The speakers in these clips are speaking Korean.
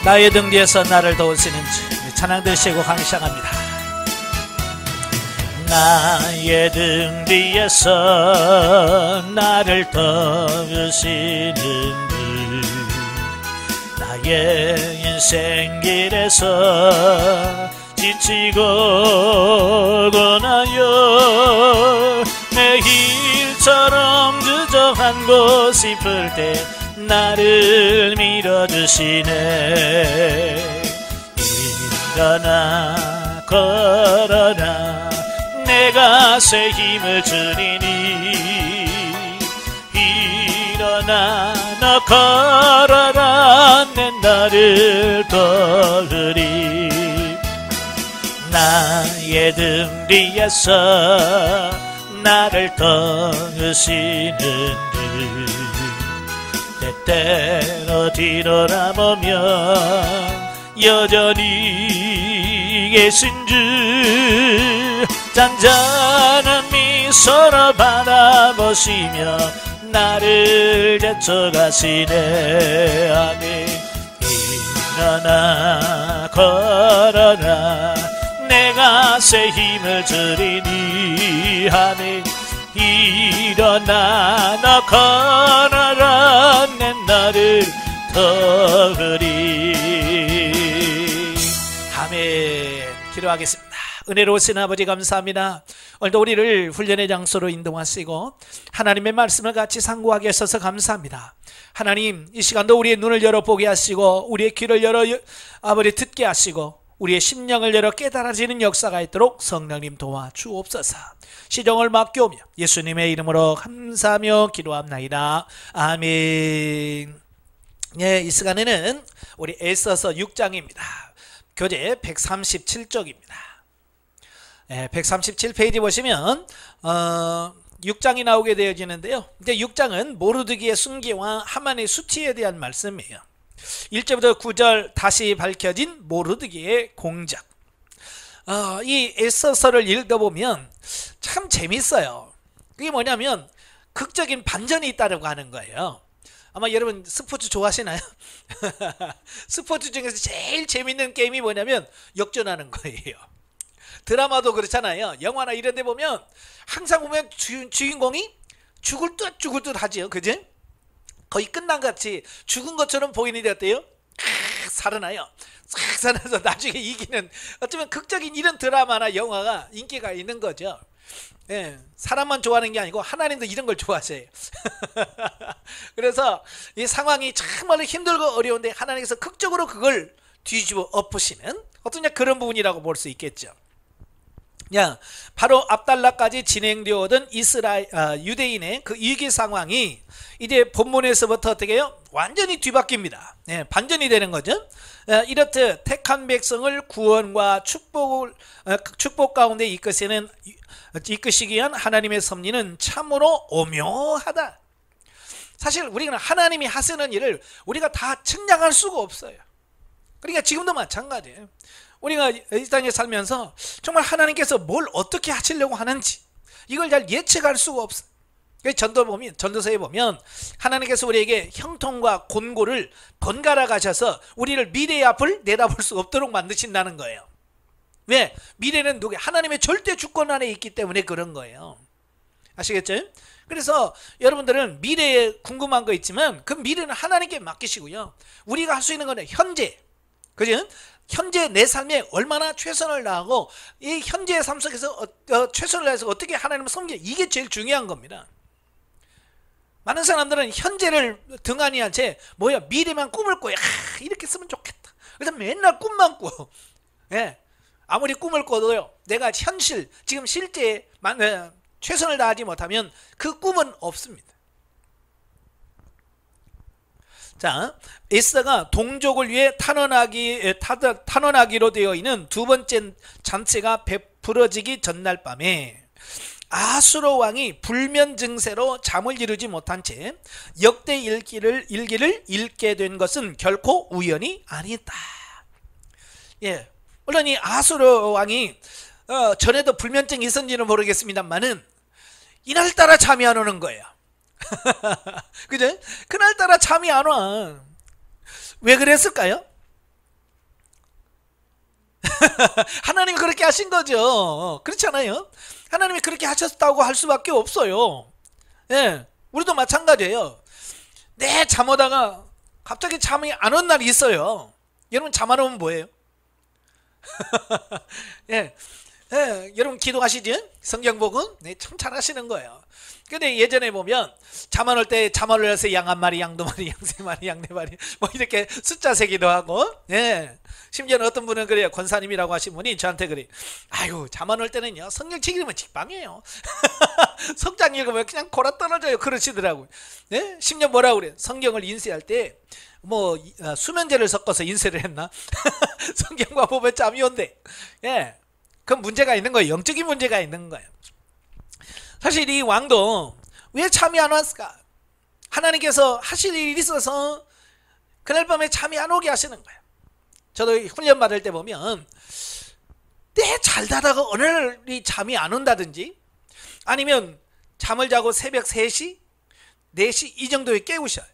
나의 등 뒤에서 나를 도우시는 주, 찬양 드시고 강의 시작합니다. 나의 등 뒤에서 나를 도우시는 주, 나의 인생 길에서 지치고 고나여 매일처럼 주저한 곳 싶을 때 나를 밀어주시네. 일어나 걸어라 내가 새 힘을 주리니. 일어나 너 걸어라 내 나를 도우리. 나의 등 뒤에서 나를 도우시는 주, 때때로 뒤돌아보면 여전히 계신 주, 잔잔한 미소로 바라보시며 나를 제쳐가시네. 아멘. 일어나 걸어라 내가 새 힘을 주리니. 아멘. 일어나 너 걸어라 내 나를 도우리. 아멘. 기도하겠습니다. 은혜로우신 아버지 감사합니다. 오늘도 우리를 훈련의 장소로 인도하시고 하나님의 말씀을 같이 상고하게 하셔서 감사합니다. 하나님, 이 시간도 우리의 눈을 열어보게 하시고 우리의 귀를 열어 아버지 듣게 하시고 우리의 심령을 열어 깨달아지는 역사가 있도록 성령님 도와주옵소서. 시정을 맡겨오며 예수님의 이름으로 감사하며 기도합나이다. 아멘. 예, 이 시간에는 우리 에스더서 6장입니다. 교재 137쪽입니다. 137페이지 보시면 6장이 나오게 되어지는데요. 이제 6장은 모르드기의 순기와 하만의 수치에 대한 말씀이에요. 1절부터 9절 다시 밝혀진 모르드기의 공작. 이 에스더서를 읽어보면 참 재밌어요. 그게 뭐냐면 극적인 반전이 있다고 하는 거예요. 아마 여러분 스포츠 좋아하시나요? 스포츠 중에서 제일 재밌는 게임이 뭐냐면 역전하는 거예요. 드라마도 그렇잖아요. 영화나 이런 데 보면 항상 보면 주인공이 죽을 듯 하지요. 그지? 거의 끝난 것 같이 죽은 것처럼 보이는데 어때요? 살아나요. 살아나서 나중에 이기는, 어쩌면 극적인 이런 드라마나 영화가 인기가 있는 거죠. 예, 사람만 좋아하는 게 아니고 하나님도 이런 걸 좋아하세요. 그래서 이 상황이 정말로 힘들고 어려운데 하나님께서 극적으로 그걸 뒤집어 엎으시는 어떤 그런 부분이라고 볼 수 있겠죠. 바로 압달라까지 진행되어오던 유대인의 그 위기 상황이 이제 본문에서부터 어떻게 해요? 완전히 뒤바뀝니다. 예, 반전이 되는 거죠. 이렇듯 택한 백성을 구원과 축복 가운데 이끄시기 위한 하나님의 섭리는 참으로 오묘하다. 사실 우리는 하나님이 하시는 일을 우리가 다 측량할 수가 없어요. 그러니까 지금도 마찬가지예요. 우리가 이 땅에 살면서 정말 하나님께서 뭘 어떻게 하시려고 하는지 이걸 잘 예측할 수가 없어요. 전도서에 보면 하나님께서 우리에게 형통과 곤고를 번갈아 가셔서 우리를 미래의 앞을 내다볼 수 없도록 만드신다는 거예요. 왜? 미래는 하나님의 절대 주권 안에 있기 때문에 그런 거예요. 아시겠죠? 그래서 여러분들은 미래에 궁금한 거 있지만 그 미래는 하나님께 맡기시고요. 우리가 할 수 있는 건 현재, 그죠? 현재 내 삶에 얼마나 최선을 다하고 이 현재의 삶 속에서 최선을 다해서 어떻게 하나님을 섬겨, 이게 제일 중요한 겁니다. 많은 사람들은 현재를 등한히 한 채 미래만 꿈을 꿔요. 이렇게 쓰면 좋겠다. 그래서 맨날 꿈만 꿔. 예. 아무리 꿈을 꿔도요, 내가 현실, 지금 실제에 최선을 다하지 못하면 그 꿈은 없습니다. 자, 에스더가 동족을 위해 탄원하기로 되어 있는 두 번째 잔치가 베풀어지기 전날 밤에 아수르 왕이 불면 증세로 잠을 이루지 못한 채 역대 일기를 읽게 된 것은 결코 우연이 아니다. 예, 물론 이 아수르 왕이 전에도 불면증이 있었는지는 모르겠습니다만은 이날따라 잠이 안 오는 거예요. 그죠? 그날따라 잠이 안 와. 왜 그랬을까요? 하나님이 그렇게 하신 거죠. 그렇잖아요. 하나님이 그렇게 하셨다고 할 수밖에 없어요. 예, 우리도 마찬가지예요. 내 잠오다가 갑자기 잠이 안 온 날이 있어요. 여러분 잠 안 오면 뭐예요? 예, 예, 여러분 기도하시죠? 성경 복음? 네, 참 잘하시는 거예요. 근데 예전에 보면 잠 안 올 때 잠 안 올려서 양 한 마리, 양 두 마리, 양 세 마리, 양 네 마리 뭐 이렇게 숫자 세기도 하고, 예. 심지어는 어떤 분은 그래요. 권사님이라고 하신 분이 저한테 그래. 아유, 잠 안 올 때는요 성경 책 읽으면 직방이에요. 성장 읽으면 그냥 골아 떨어져요. 그러시더라고요. 예? 심지어 뭐라고 그래? 성경을 인쇄할 때 뭐 수면제를 섞어서 인쇄를 했나? 성경과 보면 잠이 온대. 예, 그건 문제가 있는 거예요. 영적인 문제가 있는 거예요. 사실 이 왕도 왜 잠이 안 왔을까? 하나님께서 하실 일이 있어서 그날 밤에 잠이 안 오게 하시는 거예요. 저도 훈련 받을 때 보면 잘 자다가 어느 날이 잠이 안 온다든지, 아니면 잠을 자고 새벽 3시, 4시 이 정도에 깨우셔요.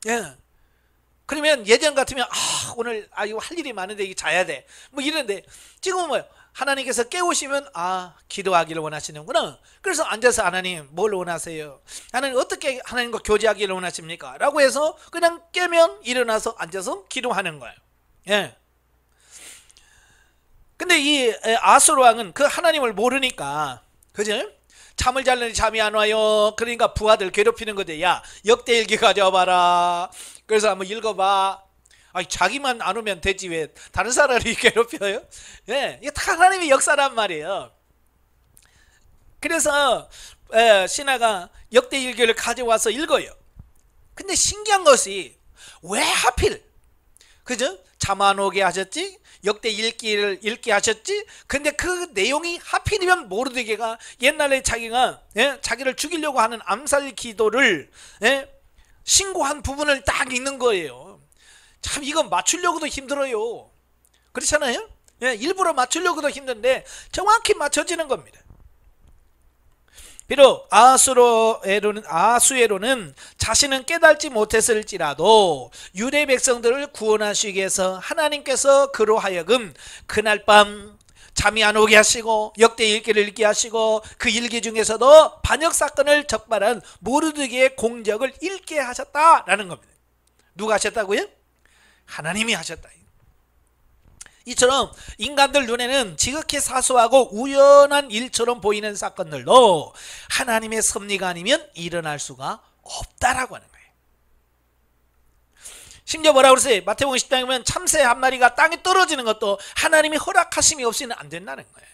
예. 그러면 예전 같으면 오늘 이거 할 일이 많은데 이게 자야 돼 뭐 이런데, 지금은 뭐예요? 하나님께서 깨우시면 기도하기를 원하시는구나. 그래서 앉아서 하나님 뭘 원하세요? 하나님 어떻게 하나님과 교제하기를 원하십니까? 라고 해서 그냥 깨면 일어나서 앉아서 기도하는 거예요. 예. 근데 이 아수르 왕은 그 하나님을 모르니까, 그죠? 잠을 자려니 잠이 안 와요. 그러니까 부하들 괴롭히는 거죠. 야, 역대일기 가져와봐라. 그래서 한번 읽어봐. 자기만 안 오면 되지 왜 다른 사람이 괴롭혀요? 예, 이게 다 하나님의 역사란 말이에요. 그래서 신하가 역대일기를 가져와서 읽어요. 근데 신기한 것이 왜 하필, 그죠? 잠 안 오게 하셨지? 역대일기를 읽게 하셨지? 근데 그 내용이 하필이면 모르드게가 옛날에 자기가 자기를 죽이려고 하는 암살 기도를 신고한 부분을 딱 읽는 거예요. 참 이건 맞추려고도 힘들어요. 그렇잖아요? 일부러 맞추려고도 힘든데 정확히 맞춰지는 겁니다. 비록 아수에로는 자신은 깨닫지 못했을지라도 유대 백성들을 구원하시기 위해서 하나님께서 그로 하여금 그날 밤 잠이 안 오게 하시고 역대 일기를 읽게 하시고 그 일기 중에서도 반역 사건을 적발한 모르드게의 공적을 읽게 하셨다라는 겁니다. 누가 하셨다고요? 하나님이 하셨다. 이처럼 인간들 눈에는 지극히 사소하고 우연한 일처럼 보이는 사건들도 하나님의 섭리가 아니면 일어날 수가 없다라고 하는 거예요. 심지어 뭐라고 그러세요? 마태복음 10장에 보면 참새 한 마리가 땅에 떨어지는 것도 하나님이 허락하심이 없이는 안 된다는 거예요.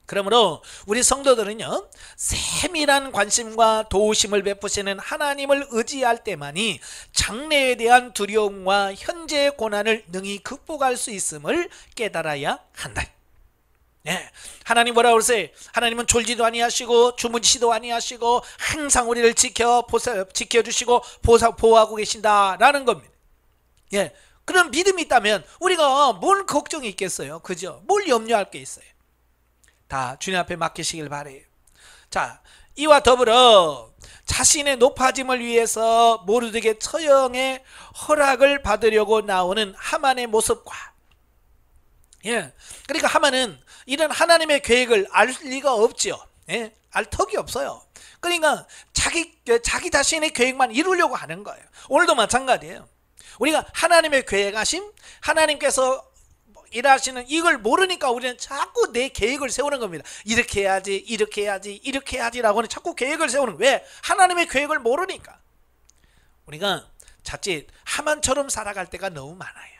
그러므로 우리 성도들은요, 세밀한 관심과 도우심을 베푸시는 하나님을 의지할 때만이 장래에 대한 두려움과 현재의 고난을 능히 극복할 수 있음을 깨달아야 한다. 하나님 뭐라고 그러세요? 하나님은 졸지도 아니하시고 주무시지도 아니하시고 항상 우리를 지켜주시고 보호하고 계신다라는 겁니다. 그런 믿음이 있다면 우리가 뭘 걱정이 있겠어요? 그죠? 뭘 염려할 게 있어요? 다 주님 앞에 맡기시길 바래요. 자, 이와 더불어 자신의 높아짐을 위해서 모르드게 처형의 허락을 받으려고 나오는 하만의 모습과, 그러니까 하만은 이런 하나님의 계획을 알 리가 없죠. 알 턱이 없어요. 그러니까 자기 자신의 계획만 이루려고 하는 거예요. 오늘도 마찬가지예요. 우리가 하나님의 계획하심, 하나님께서 일하시는 이걸 모르니까 우리는 자꾸 내 계획을 세우는 겁니다. 이렇게 해야지, 이렇게 해야지, 이렇게 해야지라고는 자꾸 계획을 세우는 거예요. 왜? 하나님의 계획을 모르니까. 우리가 자칫 하만처럼 살아갈 때가 너무 많아요.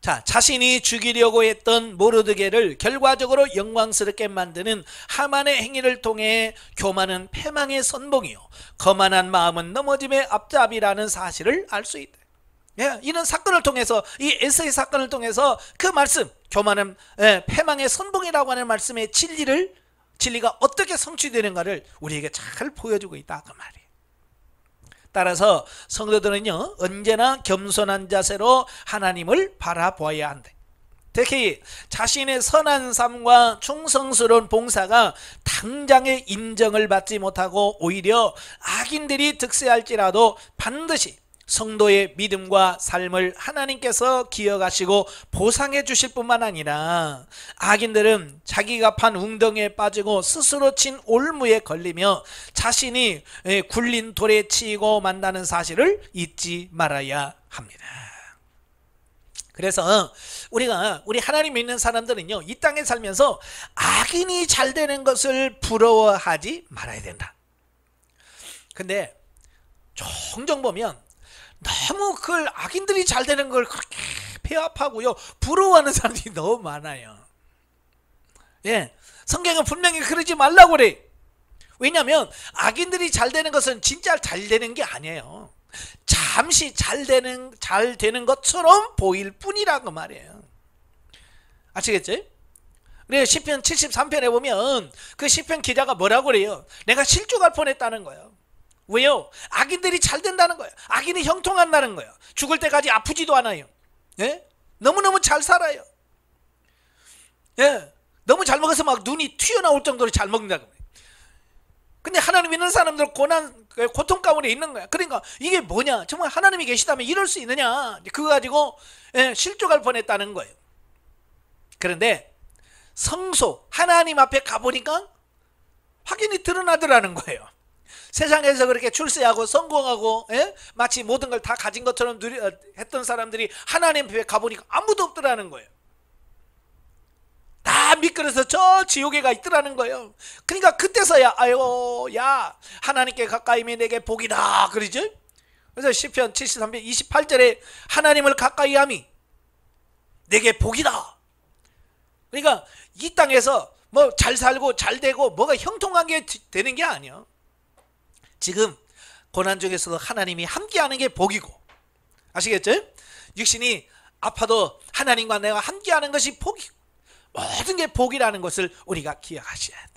자, 자신이 죽이려고 했던 모르드게를 결과적으로 영광스럽게 만드는 하만의 행위를 통해 교만은 패망의 선봉이요 거만한 마음은 넘어짐의 앞잡이라는 사실을 알 수 있다. 이런 사건을 통해서, 이 에세이 사건을 통해서 그 말씀, 교만은 패망의 선봉이라고 하는 말씀의 진리가 어떻게 성취되는가를 우리에게 잘 보여주고 있다 그 말이에요. 따라서 성도들은요, 언제나 겸손한 자세로 하나님을 바라보아야 한다. 특히 자신의 선한 삶과 충성스러운 봉사가 당장의 인정을 받지 못하고 오히려 악인들이 득세할지라도 반드시 성도의 믿음과 삶을 하나님께서 기억하시고 보상해 주실 뿐만 아니라 악인들은 자기가 판 웅덩이에 빠지고 스스로 친 올무에 걸리며 자신이 굴린 돌에 치이고 만다는 사실을 잊지 말아야 합니다. 그래서 우리 하나님 믿는 사람들은요, 이 땅에 살면서 악인이 잘 되는 것을 부러워하지 말아야 된다. 근데 종종 보면 너무 그 악인들이 잘 되는 걸 그렇게 폐합하고요, 부러워하는 사람들이 너무 많아요. 예, 성경은 분명히 그러지 말라고 그래. 왜냐하면 악인들이 잘 되는 것은 진짜 잘 되는 게 아니에요. 잠시 잘 되는 것처럼 보일 뿐이라고 말이에요. 아시겠죠? 그래, 시편 73편에 보면 그 시편 기자가 뭐라고 그래요? 내가 실족할 뻔했다는 거예요. 왜요? 악인들이 잘 된다는 거예요. 악인이 형통한다는 거예요. 죽을 때까지 아프지도 않아요. 예? 너무너무 잘 살아요. 예? 너무 잘 먹어서 막 눈이 튀어나올 정도로 잘 먹는다고. 근데 하나님 믿는 사람들 고통 가운데 있는 거야. 그러니까 이게 뭐냐? 정말 하나님이 계시다면 이럴 수 있느냐? 그거 가지고 실족할 뻔했다는 거예요. 그런데 성소 하나님 앞에 가보니까 확연히 드러나더라는 거예요. 세상에서 그렇게 출세하고 성공하고 마치 모든 걸 다 가진 것처럼 했던 사람들이 하나님 앞에 가보니까 아무도 없더라는 거예요. 다 미끄러서 저 지옥에 가 있더라는 거예요. 그러니까 그때서야 아유, 야, 하나님께 가까이면 내게 복이다 그러죠. 그래서 시편 73편 28절에 하나님을 가까이 함이 내게 복이다. 그러니까 이 땅에서 뭐 잘 살고 잘 되고 뭐가 형통한 게 되는 게 아니야. 지금 고난 중에서도 하나님이 함께하는 게 복이고, 아시겠죠? 육신이 아파도 하나님과 내가 함께하는 것이 복이고, 모든 게 복이라는 것을 우리가 기억하셔야 돼.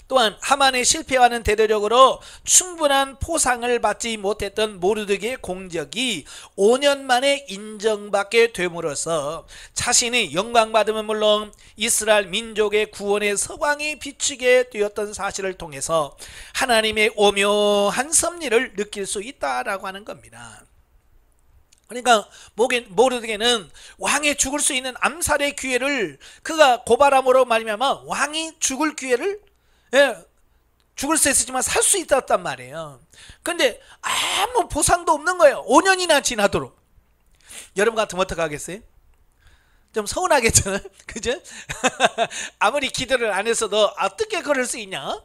또한 하만의 실패와는 대대적으로 충분한 포상을 받지 못했던 모르드게의 공적이 5년 만에 인정받게 됨으로써 자신이 영광받음은 물론 이스라엘 민족의 구원의 서광이 비추게 되었던 사실을 통해서 하나님의 오묘한 섭리를 느낄 수 있다라고 하는 겁니다. 그러니까 모르드게는 왕이 죽을 수 있는 암살의 기회를 그가 고발함으로 말미암아 왕이 죽을 기회를 죽을 수 있었지만 살 수 있었단 말이에요. 그런데 아무 보상도 없는 거예요. 5년이나 지나도록. 여러분 같으면 어떡하겠어요? 좀 서운하겠죠? 그죠? 아무리 기도를 안 했어도 어떻게 그럴 수 있냐?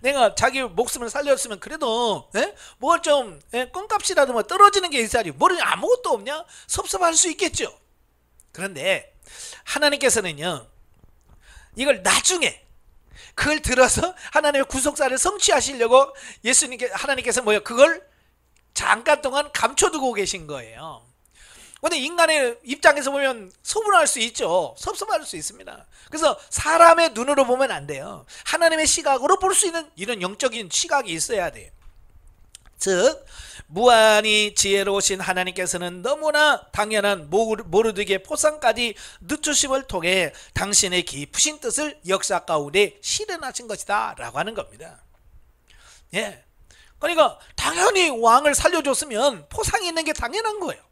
내가 자기 목숨을 살렸으면 그래도 뭘 좀 껌값이라도 뭐 떨어지는 게 있어야지. 뭘 아무것도 없냐? 섭섭할 수 있겠죠. 그런데 하나님께서는요, 이걸 나중에 그걸 들어서 하나님의 구속사를 성취하시려고 하나님께서 그걸 잠깐 동안 감춰두고 계신 거예요. 근데 인간의 입장에서 보면 소분할 수 있죠. 섭섭할 수 있습니다. 그래서 사람의 눈으로 보면 안 돼요. 하나님의 시각으로 볼 수 있는 이런 영적인 시각이 있어야 돼요. 즉 무한히 지혜로우신 하나님께서는 너무나 당연한 모르드게의 포상까지 늦추심을 통해 당신의 깊으신 뜻을 역사 가운데 실현하신 것이다 라고 하는 겁니다. 예, 그러니까 당연히 왕을 살려줬으면 포상이 있는 게 당연한 거예요.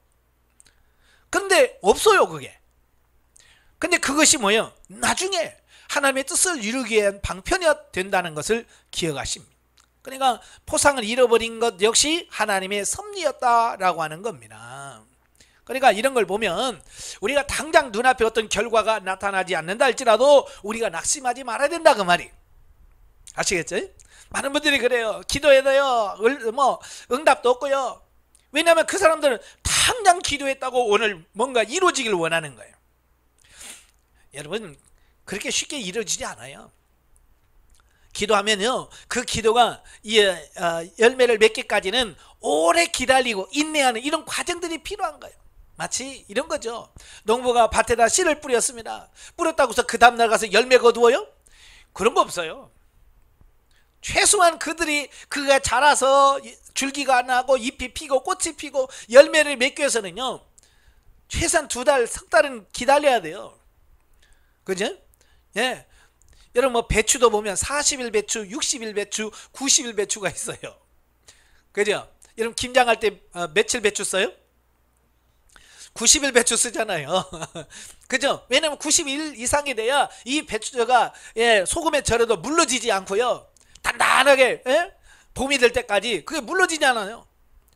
근데 없어요 그게. 근데 그것이 뭐예요? 나중에 하나님의 뜻을 이루기 위한 방편이 된다는 것을 기억하십니다. 그러니까 포상을 잃어버린 것 역시 하나님의 섭리였다라고 하는 겁니다. 그러니까 이런 걸 보면 우리가 당장 눈앞에 어떤 결과가 나타나지 않는다 할지라도 우리가 낙심하지 말아야 된다 그 말이. 아시겠죠? 많은 분들이 그래요. 기도해도요 응답도 없고요. 왜냐하면 그 사람들은 당장 기도했다고 오늘 뭔가 이루어지길 원하는 거예요. 여러분 그렇게 쉽게 이루어지지 않아요. 기도하면요 그 기도가 열매를 맺기까지는 오래 기다리고 인내하는 이런 과정들이 필요한 거예요. 마치 이런 거죠. 농부가 밭에다 씨를 뿌렸습니다. 뿌렸다고 해서 그 다음날 가서 열매 거두어요? 그런 거 없어요. 최소한 그가 자라서 줄기가 나고 잎이 피고 꽃이 피고 열매를 맺기 위해서는요 최소한 2달, 석 달은 기다려야 돼요. 그죠? 예. 여러분 배추도 보면 40일 배추, 60일 배추, 90일 배추가 있어요. 그죠? 여러분 김장할 때 며칠 배추 써요? 90일 배추 쓰잖아요. 그죠? 왜냐면 90일 이상이 돼야 이 배추가 소금에 절여도 물러지지 않고요. 단단하게 봄이 될 때까지 그게 물러지지 않아요.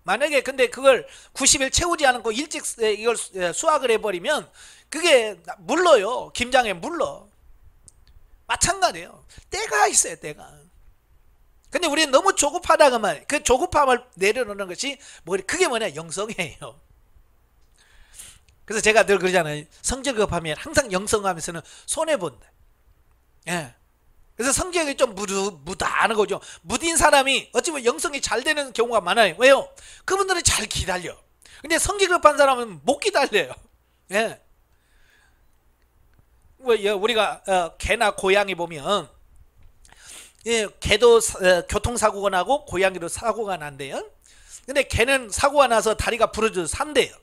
만약에 근데 그걸 90일 채우지 않고 일찍 이걸 수확을 해버리면 그게 물러요. 김장에 물러. 마찬가지예요. 때가 있어요. 때가. 근데 우리는 너무 조급하다가 말이에요. 그 조급함을 내려놓는 것이 그게 뭐냐? 영성이에요. 그래서 제가 늘 그러잖아요. 성질 급하면 항상 영성하면서는 손해본다. 예. 그래서 성격이 좀 무다한 거죠. 무딘 사람이 어찌 보면 영성이 잘 되는 경우가 많아요. 왜요? 그분들은 잘 기다려. 근데 성질 급한 사람은 못 기다려요. 예. 우리가 개나 고양이 보면 개도 교통사고가 나고 고양이도 사고가 난대요. 근데 개는 사고가 나서 다리가 부러져서 산대요.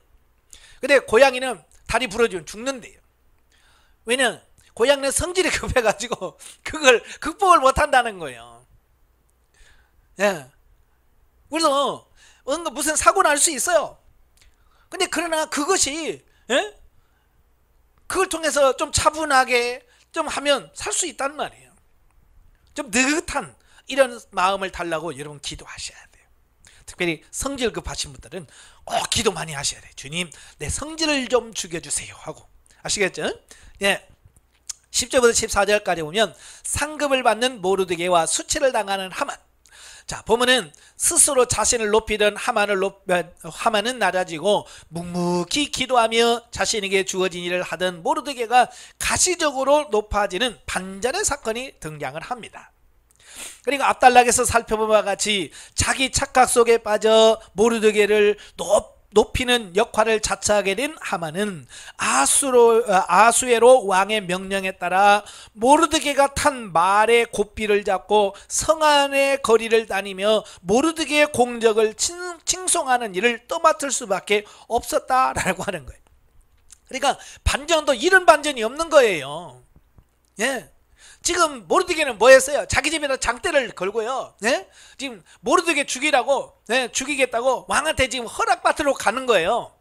근데 고양이는 다리 부러지면 죽는데요. 왜냐면 고양이는 성질이 급해가지고 그걸 극복을 못한다는 거예요. 예. 그래서 무슨 사고 날 수 있어요. 근데 그러나 그것이 그걸 통해서 좀 차분하게 좀 하면 살 수 있단 말이에요. 좀 느긋한 이런 마음을 달라고 여러분 기도하셔야 돼요. 특별히 성질 급하신 분들은 꼭 기도 많이 하셔야 돼요. 주님, 내 성질을 좀 죽여주세요 하고. 아시겠죠? 예. 10절부터 14절까지 보면 상급을 받는 모르드게와 수치를 당하는 하만. 자, 보면은 스스로 자신을 높이던 하만은 낮아지고 묵묵히 기도하며 자신에게 주어진 일을 하던 모르드게가 가시적으로 높아지는 반전의 사건이 등장을 합니다. 그러니까 앞단락에서 살펴본 바와 같이 자기 착각 속에 빠져 모르드게를 높이는 역할을 자처하게 된 하만은 아수에로 왕의 명령에 따라 모르드게가 탄 말의 고삐를 잡고 성 안의 거리를 다니며 모르드게의 공적을 칭송하는 일을 떠맡을 수밖에 없었다라고 하는 거예요. 그러니까 반전도 이런 반전이 없는 거예요. 예. 지금 모르드게는 뭐 했어요? 자기 집에다 장대를 걸고요. 지금 모르드게 죽이라고, 죽이겠다고 왕한테 지금 허락받으러 가는 거예요.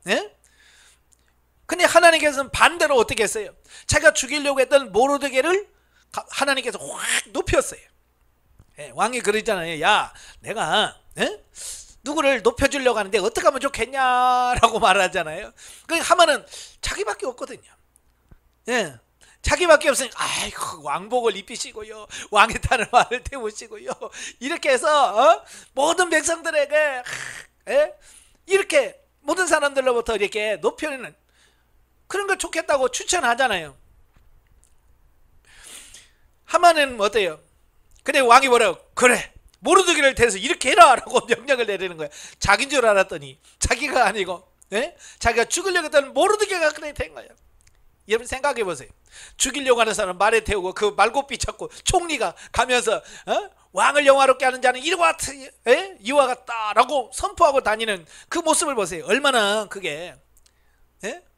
근데 하나님께서는 반대로 어떻게 했어요? 자기가 죽이려고 했던 모르드게를 하나님께서 확 높였어요. 왕이 그러잖아요. 야, 내가 누구를 높여주려고 하는데 어떻게 하면 좋겠냐라고 말하잖아요. 그러니까 하만은 자기밖에 없거든요. 자기밖에 없으니까 아이고 왕복을 입히시고요, 왕의 탄을 말을 태우시고요, 이렇게 해서 모든 백성들에게 이렇게 모든 사람들로부터 이렇게 높여는 그런 걸 좋겠다고 추천하잖아요. 하만은 어때요? 근데 왕이 뭐라고? 그래, 모르드게를 대해서 이렇게 해라 라고 명령을 내리는 거야. 자기인 줄 알았더니 자기가 아니고 자기가 죽으려고 했던 모르드게가 그래 된 거예요. 여러분 생각해 보세요. 죽이려고 하는 사람 말에 태우고 그 말고삐 찾고 총리가 가면서 왕을 영화롭게 하는 자는 이와 같다라고 선포하고 다니는 그 모습을 보세요. 얼마나 그게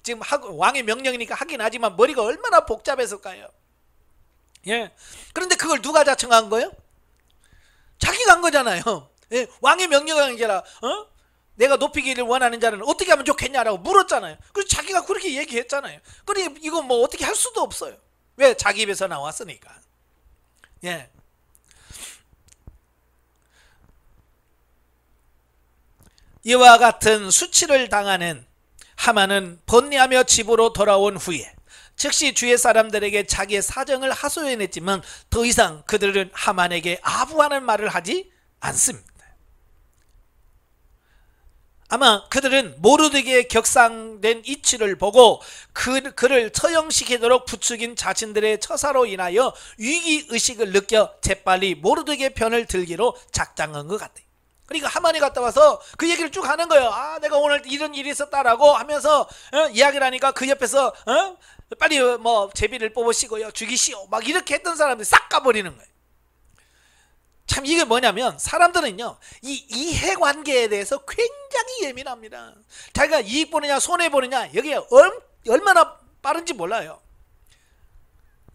지금 왕의 명령이니까 하긴 하지만 머리가 얼마나 복잡했을까요? 그런데 그걸 누가 자청한 거예요? 자기가 한 거잖아요. 왕의 명령이 아니라 내가 높이기를 원하는 자는 어떻게 하면 좋겠냐라고 물었잖아요. 그래서 자기가 그렇게 얘기했잖아요. 그러니 이거 뭐 어떻게 할 수도 없어요. 왜? 자기 입에서 나왔으니까. 이와 같은 수치를 당하는 하만은 번뇌하며 집으로 돌아온 후에 즉시 주의 사람들에게 자기의 사정을 하소연했지만 더 이상 그들은 하만에게 아부하는 말을 하지 않습니다. 아마 그들은 모르드게의 격상된 이치를 보고 그를 처형시키도록 부추긴 자신들의 처사로 인하여 위기의식을 느껴 재빨리 모르드게 편을 들기로 작정한 것 같아요. 그러니까 하만이 갔다 와서 그 얘기를 쭉 하는 거예요. 내가 오늘 이런 일이 있었다라고 하면서 이야기를 하니까 그 옆에서 빨리 뭐 제비를 뽑으시고요, 죽이시오 막 이렇게 했던 사람들이 싹 가버리는 거예요. 참 이게 뭐냐면 사람들은요 이 이해관계에 대해서 굉장히 예민합니다. 자기가 이익 보느냐 손해 보느냐 여기에 얼마나 빠른지 몰라요.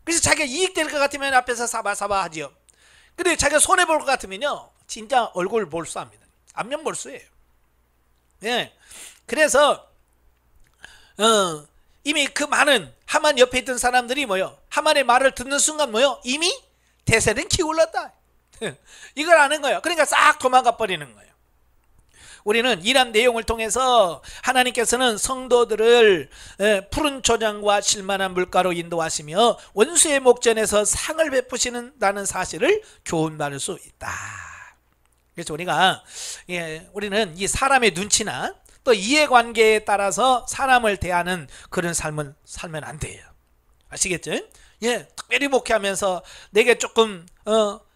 그래서 자기가 이익 될 것 같으면 앞에서 사바사바 하지요. 근데 자기가 손해 볼 것 같으면요 진짜 얼굴 몰수합니다. 안면 몰수예요. 예. 그래서 이미 그 많은 하만 옆에 있던 사람들이 뭐요? 하만의 말을 듣는 순간 뭐요? 이미 대세는 기울었다. 이걸 아는 거예요. 그러니까 싹 도망가 버리는 거예요. 우리는 이런 내용을 통해서 하나님께서는 성도들을 푸른 초장과 실만한 물가로 인도하시며 원수의 목전에서 상을 베푸시는다는 사실을 교훈받을 수 있다. 그래서 우리는 이 사람의 눈치나 또 이해관계에 따라서 사람을 대하는 그런 삶을 살면 안 돼요. 아시겠죠? 특별히 목회하면서 내게 조금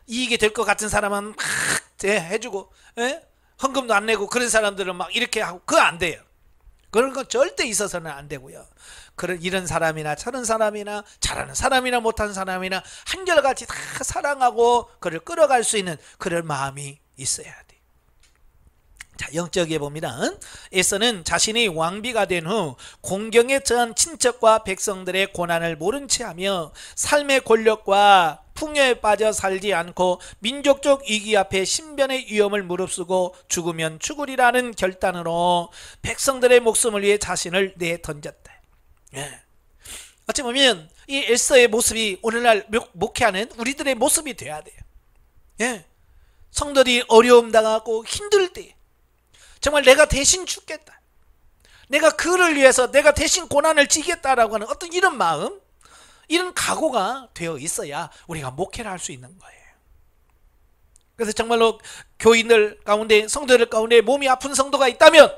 이익이 될 것 같은 사람은 막 해주고, 헌금도 안 내고 그런 사람들은 막 이렇게 하고, 그거 안 돼요. 그런 건 절대 있어서는 안 되고요. 이런 사람이나 저런 사람이나 잘하는 사람이나 못하는 사람이나 한결같이 다 사랑하고 그를 끌어갈 수 있는 그런 마음이 있어야 돼. 자, 영적에 봅니다. 에서는 자신이 왕비가 된 후 공경에 처한 친척과 백성들의 고난을 모른 채 하며 삶의 권력과 풍요에 빠져 살지 않고 민족적 위기 앞에 신변의 위험을 무릅쓰고 죽으면 죽으리라는 결단으로 백성들의 목숨을 위해 자신을 내던졌다. 어찌 보면 이 에스더의 모습이 오늘날 목회하는 우리들의 모습이 돼야 돼요. 성도들이 어려움 당하고 힘들 때 정말 내가 대신 죽겠다, 내가 그를 위해서 내가 대신 고난을 지겠다라고 하는 어떤 이런 마음, 이런 각오가 되어 있어야 우리가 목회를 할 수 있는 거예요. 그래서 정말로 교인들 가운데, 성도들 가운데 몸이 아픈 성도가 있다면,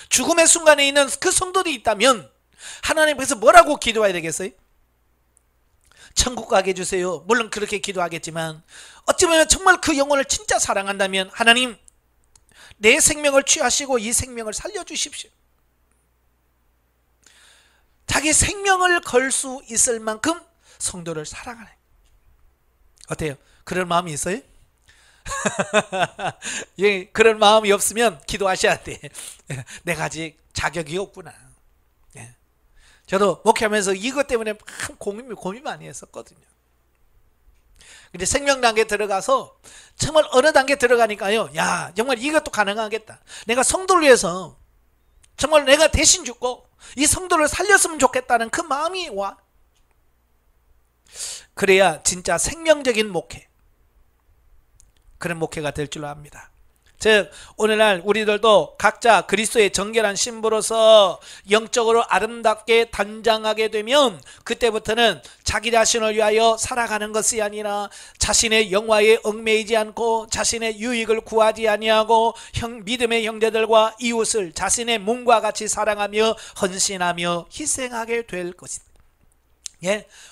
죽음의 순간에 있는 그 성도들이 있다면 하나님께서 뭐라고 기도해야 되겠어요? 천국 가게 해주세요. 물론 그렇게 기도하겠지만 어찌 보면 정말 그 영혼을 진짜 사랑한다면 하나님, 내 생명을 취하시고 이 생명을 살려주십시오. 자기 생명을 걸 수 있을 만큼 성도를 사랑하네. 어때요? 그런 마음이 있어요? 그런 마음이 없으면 기도하셔야 돼. 내가 아직 자격이 없구나. 저도 목회하면서 이것 때문에 고민 많이 했었거든요. 근데 생명 단계 들어가서 정말 어느 단계 들어가니까요, 야, 정말 이것도 가능하겠다. 내가 성도를 위해서 정말 내가 대신 죽고 이 성도를 살렸으면 좋겠다는 그 마음이 와. 그래야 진짜 생명적인 목회, 그런 목회가 될 줄로 압니다. 즉 오늘날 우리들도 각자 그리스도의 정결한 신부로서 영적으로 아름답게 단장하게 되면 그때부터는 자기 자신을 위하여 살아가는 것이 아니라 자신의 영화에 얽매이지 않고 자신의 유익을 구하지 아니하고 믿음의 형제들과 이웃을 자신의 몸과 같이 사랑하며 헌신하며 희생하게 될 것이다.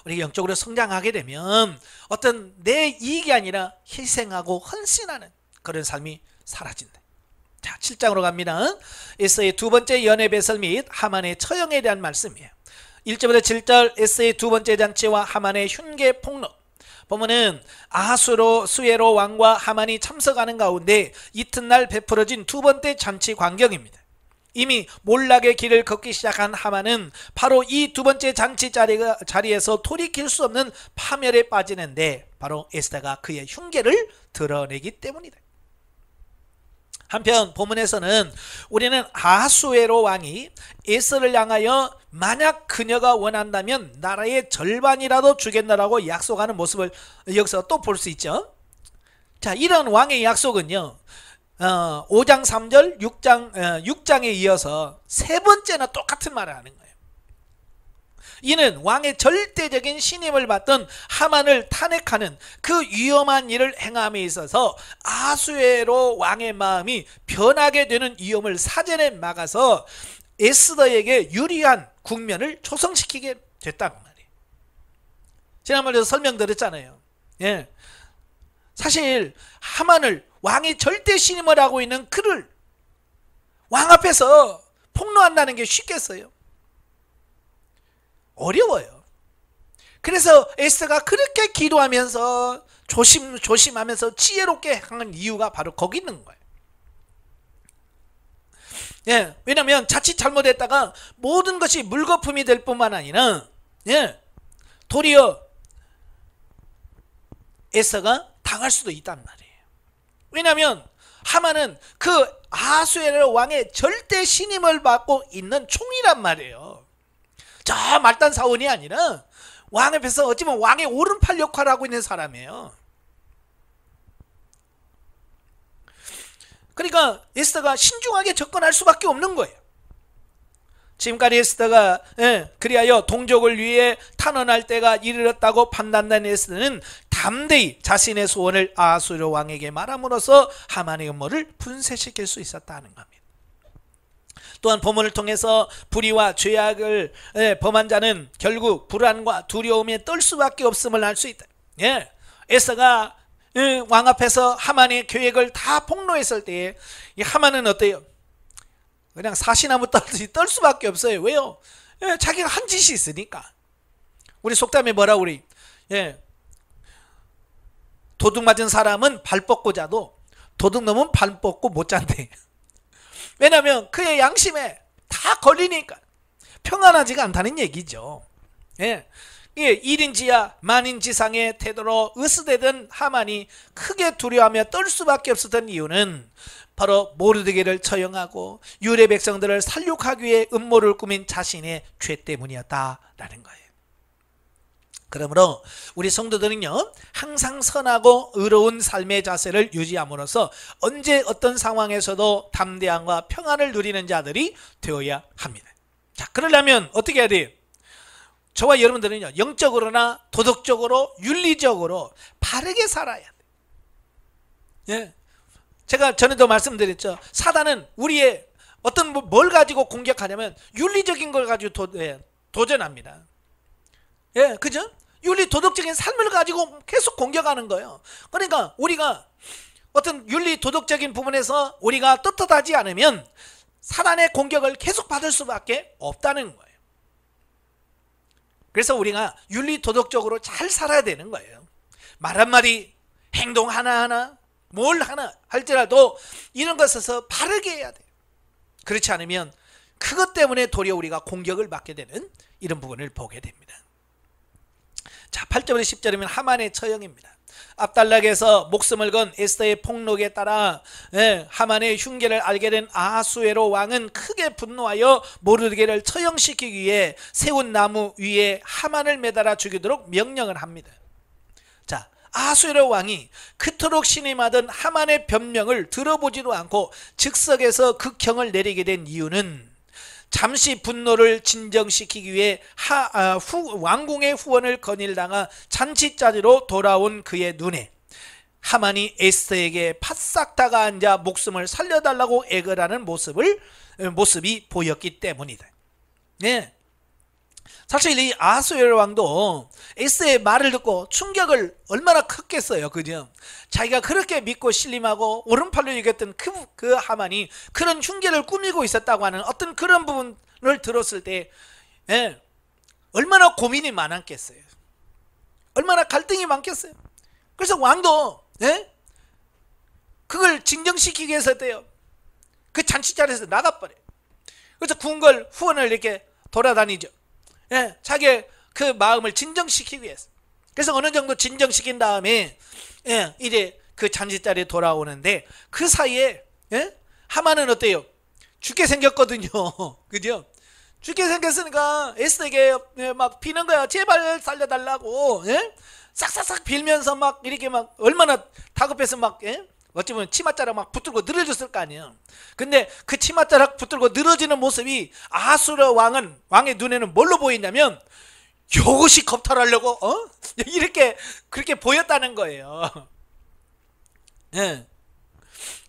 우리 영적으로 성장하게 되면 어떤 내 이익이 아니라 희생하고 헌신하는 그런 삶이 사라진다. 자, 7장으로 갑니다. 에스더의 두 번째 연애 배설 및 하만의 처형에 대한 말씀이에요. 1절부터 7절 에스더의 두 번째 잔치와 하만의 흉계 폭로. 보면은 아하수에로 왕과 하만이 참석하는 가운데 이튿날 베풀어진 두 번째 잔치 광경입니다. 이미 몰락의 길을 걷기 시작한 하만은 바로 이 두 번째 잔치 자리에서 돌이킬 수 없는 파멸에 빠지는데 바로 에스더가 그의 흉계를 드러내기 때문이다. 한편 본문에서는 우리는 아하수에로 왕이 에스더를 향하여 만약 그녀가 원한다면 나라의 절반이라도 주겠노라고 약속하는 모습을 여기서 또 볼 수 있죠. 자, 이런 왕의 약속은요, 5장 3절 6장에 이어서 세 번째나 똑같은 말을 하는 거예요. 이는 왕의 절대적인 신임을 받던 하만을 탄핵하는 그 위험한 일을 행함에 있어서 아하수에로 왕의 마음이 변하게 되는 위험을 사전에 막아서 에스더에게 유리한 국면을 조성시키게 됐다는 말이에요. 지난번에도 설명드렸잖아요. 사실 하만을 왕이 절대 신임을 하고 있는 그를 왕 앞에서 폭로한다는 게 쉽겠어요? 어려워요. 그래서 에스더가 그렇게 기도하면서 조심하면서 지혜롭게 하는 이유가 바로 거기 있는 거예요. 왜냐하면 자칫 잘못했다가 모든 것이 물거품이 될 뿐만 아니라 도리어 에스더가 당할 수도 있단 말이에요. 왜냐하면 하만은 그 아수에르 왕의 절대 신임을 받고 있는 총이란 말이에요. 저 말단 사원이 아니라 왕 앞에서 어찌보면 왕의 오른팔 역할을 하고 있는 사람이에요. 그러니까 에스더가 신중하게 접근할 수밖에 없는 거예요. 지금까지 에스더가 그리하여 동족을 위해 탄원할 때가 이르렀다고 판단된 에스더는 담대히 자신의 소원을 아수르 왕에게 말함으로써 하만의 음모를 분쇄시킬 수 있었다는 겁니다. 또한 본문을 통해서 불의와 죄악을 범한 자는 결국 불안과 두려움에 떨 수밖에 없음을 알 수 있다. 에스더가 왕 앞에서 하만의 계획을 다 폭로했을 때에 이 하만은 어때요? 그냥 사시나무 떨듯이 떨 수밖에 없어요. 왜요? 자기가 한 짓이 있으니까. 우리 속담에 뭐라 그래? 도둑 맞은 사람은 발 뻗고 자도 도둑 놈은 발 뻗고 못 잔대. 왜냐하면 그의 양심에 다 걸리니까 평안하지가 않다는 얘기죠. 1인지하 만인지상의 태도로 으스대던 하만이 크게 두려워하며 떨 수밖에 없었던 이유는 바로 모르드게를 처형하고 유대 백성들을 살육하기 위해 음모를 꾸민 자신의 죄 때문이었다라는 거예요. 그러므로 우리 성도들은요, 항상 선하고 의로운 삶의 자세를 유지함으로써 언제 어떤 상황에서도 담대함과 평안을 누리는 자들이 되어야 합니다. 자, 그러려면 어떻게 해야 돼요? 저와 여러분들은요, 영적으로나 도덕적으로 윤리적으로 바르게 살아야 돼요. 제가 전에도 말씀드렸죠. 사단은 우리의 어떤 뭘 가지고 공격하냐면 윤리적인 걸 가지고 도전합니다. 그죠? 윤리 도덕적인 삶을 가지고 계속 공격하는 거예요. 그러니까 우리가 어떤 윤리 도덕적인 부분에서 우리가 떳떳하지 않으면 사단의 공격을 계속 받을 수밖에 없다는 거예요. 그래서 우리가 윤리 도덕적으로 잘 살아야 되는 거예요. 말 한마디, 행동 하나하나, 뭘 하나 할지라도 이런 것에서 바르게 해야 돼요. 그렇지 않으면 그것 때문에 도리어 우리가 공격을 받게 되는 이런 부분을 보게 됩니다. 자, 8절에서 10절이면 하만의 처형입니다. 압달락에서 목숨을 건 에스더의 폭로에 따라 하만의 흉계를 알게 된 아수에로 왕은 크게 분노하여 모르드게를 처형시키기 위해 세운 나무 위에 하만을 매달아 죽이도록 명령을 합니다. 자, 아수에로 왕이 그토록 신임하던 하만의 변명을 들어보지도 않고 즉석에서 극형을 내리게 된 이유는 잠시 분노를 진정시키기 위해 왕궁의 후원을 거닐다가 잔치자리로 돌아온 그의 눈에 하만이 에스더에게 바싹 다가앉아 목숨을 살려달라고 애걸하는 모습이 보였기 때문이다. 사실 이 아수에로 왕도 에스더의 말을 듣고 충격을 얼마나 컸겠어요. 그죠? 자기가 그렇게 믿고 신림하고 오른팔로 이겼던 그 하만이 그런 흉계를 꾸미고 있었다고 하는 어떤 그런 부분을 들었을 때 얼마나 고민이 많았겠어요. 얼마나 갈등이 많겠어요. 그래서 왕도 그걸 진정시키기 위해서 어때요? 그 잔치자리에서 나가버려요. 그래서 궁궐 후원을 이렇게 돌아다니죠. 자기의 그 마음을 진정시키기 위해서. 그래서 어느 정도 진정시킨 다음에 이제 그 잔치자리에 돌아오는데 그 사이에 하만은 어때요? 죽게 생겼거든요. 그죠? 죽게 생겼으니까 에스더에게 막 비는 거야. 제발 살려달라고. 싹싹싹 빌면서 막 이렇게 막 얼마나 다급해서 막 어찌 보면 치맛자락 막 붙들고 늘어졌을 거 아니에요. 근데 그 치맛자락 붙들고 늘어지는 모습이 아수르 왕의 눈에는 뭘로 보이냐면 이것이 겁탈하려고 이렇게 그렇게 보였다는 거예요.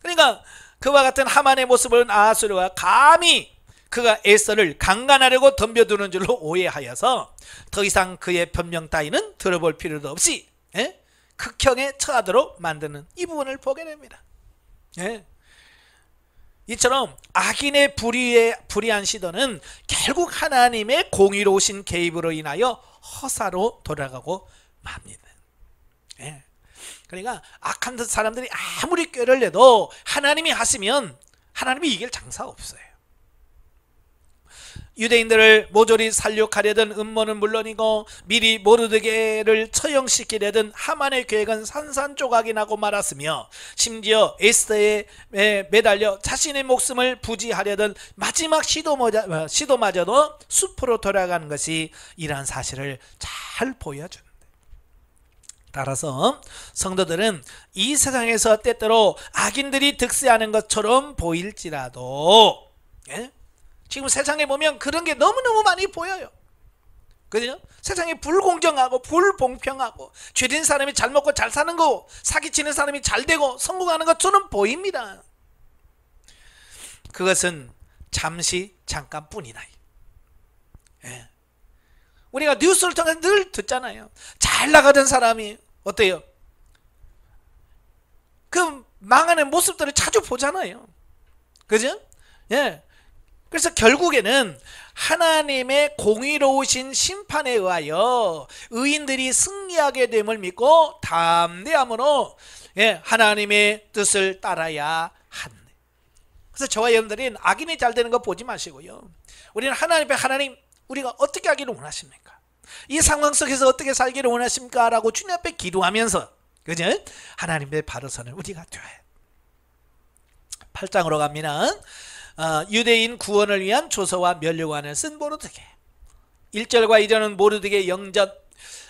그러니까 그와 같은 하만의 모습을 아수르가 감히 그가 에스더를 강간하려고 덤벼드는 줄로 오해하여서 더 이상 그의 변명 따위는 들어볼 필요도 없이 극형에 처하도록 만드는 이 부분을 보게 됩니다. 이처럼 악인의 불의한 시도는 결국 하나님의 공의로우신 개입으로 인하여 허사로 돌아가고 맙니다. 그러니까 악한 사람들이 아무리 꾀를 내도 하나님이 하시면 하나님이 이길 장사 없어요. 유대인들을 모조리 살육하려던 음모는 물론이고 미리 모르드게를 처형시키려던 하만의 계획은 산산조각이 나고 말았으며 심지어 에스더에 매달려 자신의 목숨을 부지하려던 마지막 시도마저도 숲으로 돌아가는 것이 이러한 사실을 잘 보여줍니다. 따라서 성도들은 이 세상에서 때때로 악인들이 득세하는 것처럼 보일지라도 지금 세상에 보면 그런 게 너무너무 많이 보여요. 그죠? 세상이 불공정하고 불공평하고 죄진 사람이 잘 먹고 잘 사는 거, 사기치는 사람이 잘 되고 성공하는 것처럼 보입니다. 그것은 잠시 잠깐뿐이다. 우리가 뉴스를 통해서 늘 듣잖아요. 잘 나가던 사람이 어때요? 그 망하는 모습들을 자주 보잖아요. 그죠? 그래서 결국에는 하나님의 공의로우신 심판에 의하여 의인들이 승리하게 됨을 믿고 담대함으로 하나님의 뜻을 따라야 한다. 그래서 저와 여러분들은 악인이 잘 되는 거 보지 마시고요. 우리는 하나님 앞에 하나님 우리가 어떻게 하기를 원하십니까? 이 상황 속에서 어떻게 살기를 원하십니까? 라고 주님 앞에 기도하면서 그죠? 하나님의 바로 선을 우리가 되어야 해요. 8장으로 갑니다. 유대인 구원을 위한 조서와 면류관을 쓴 모르드게. 1절과 2절은 모르드게 영전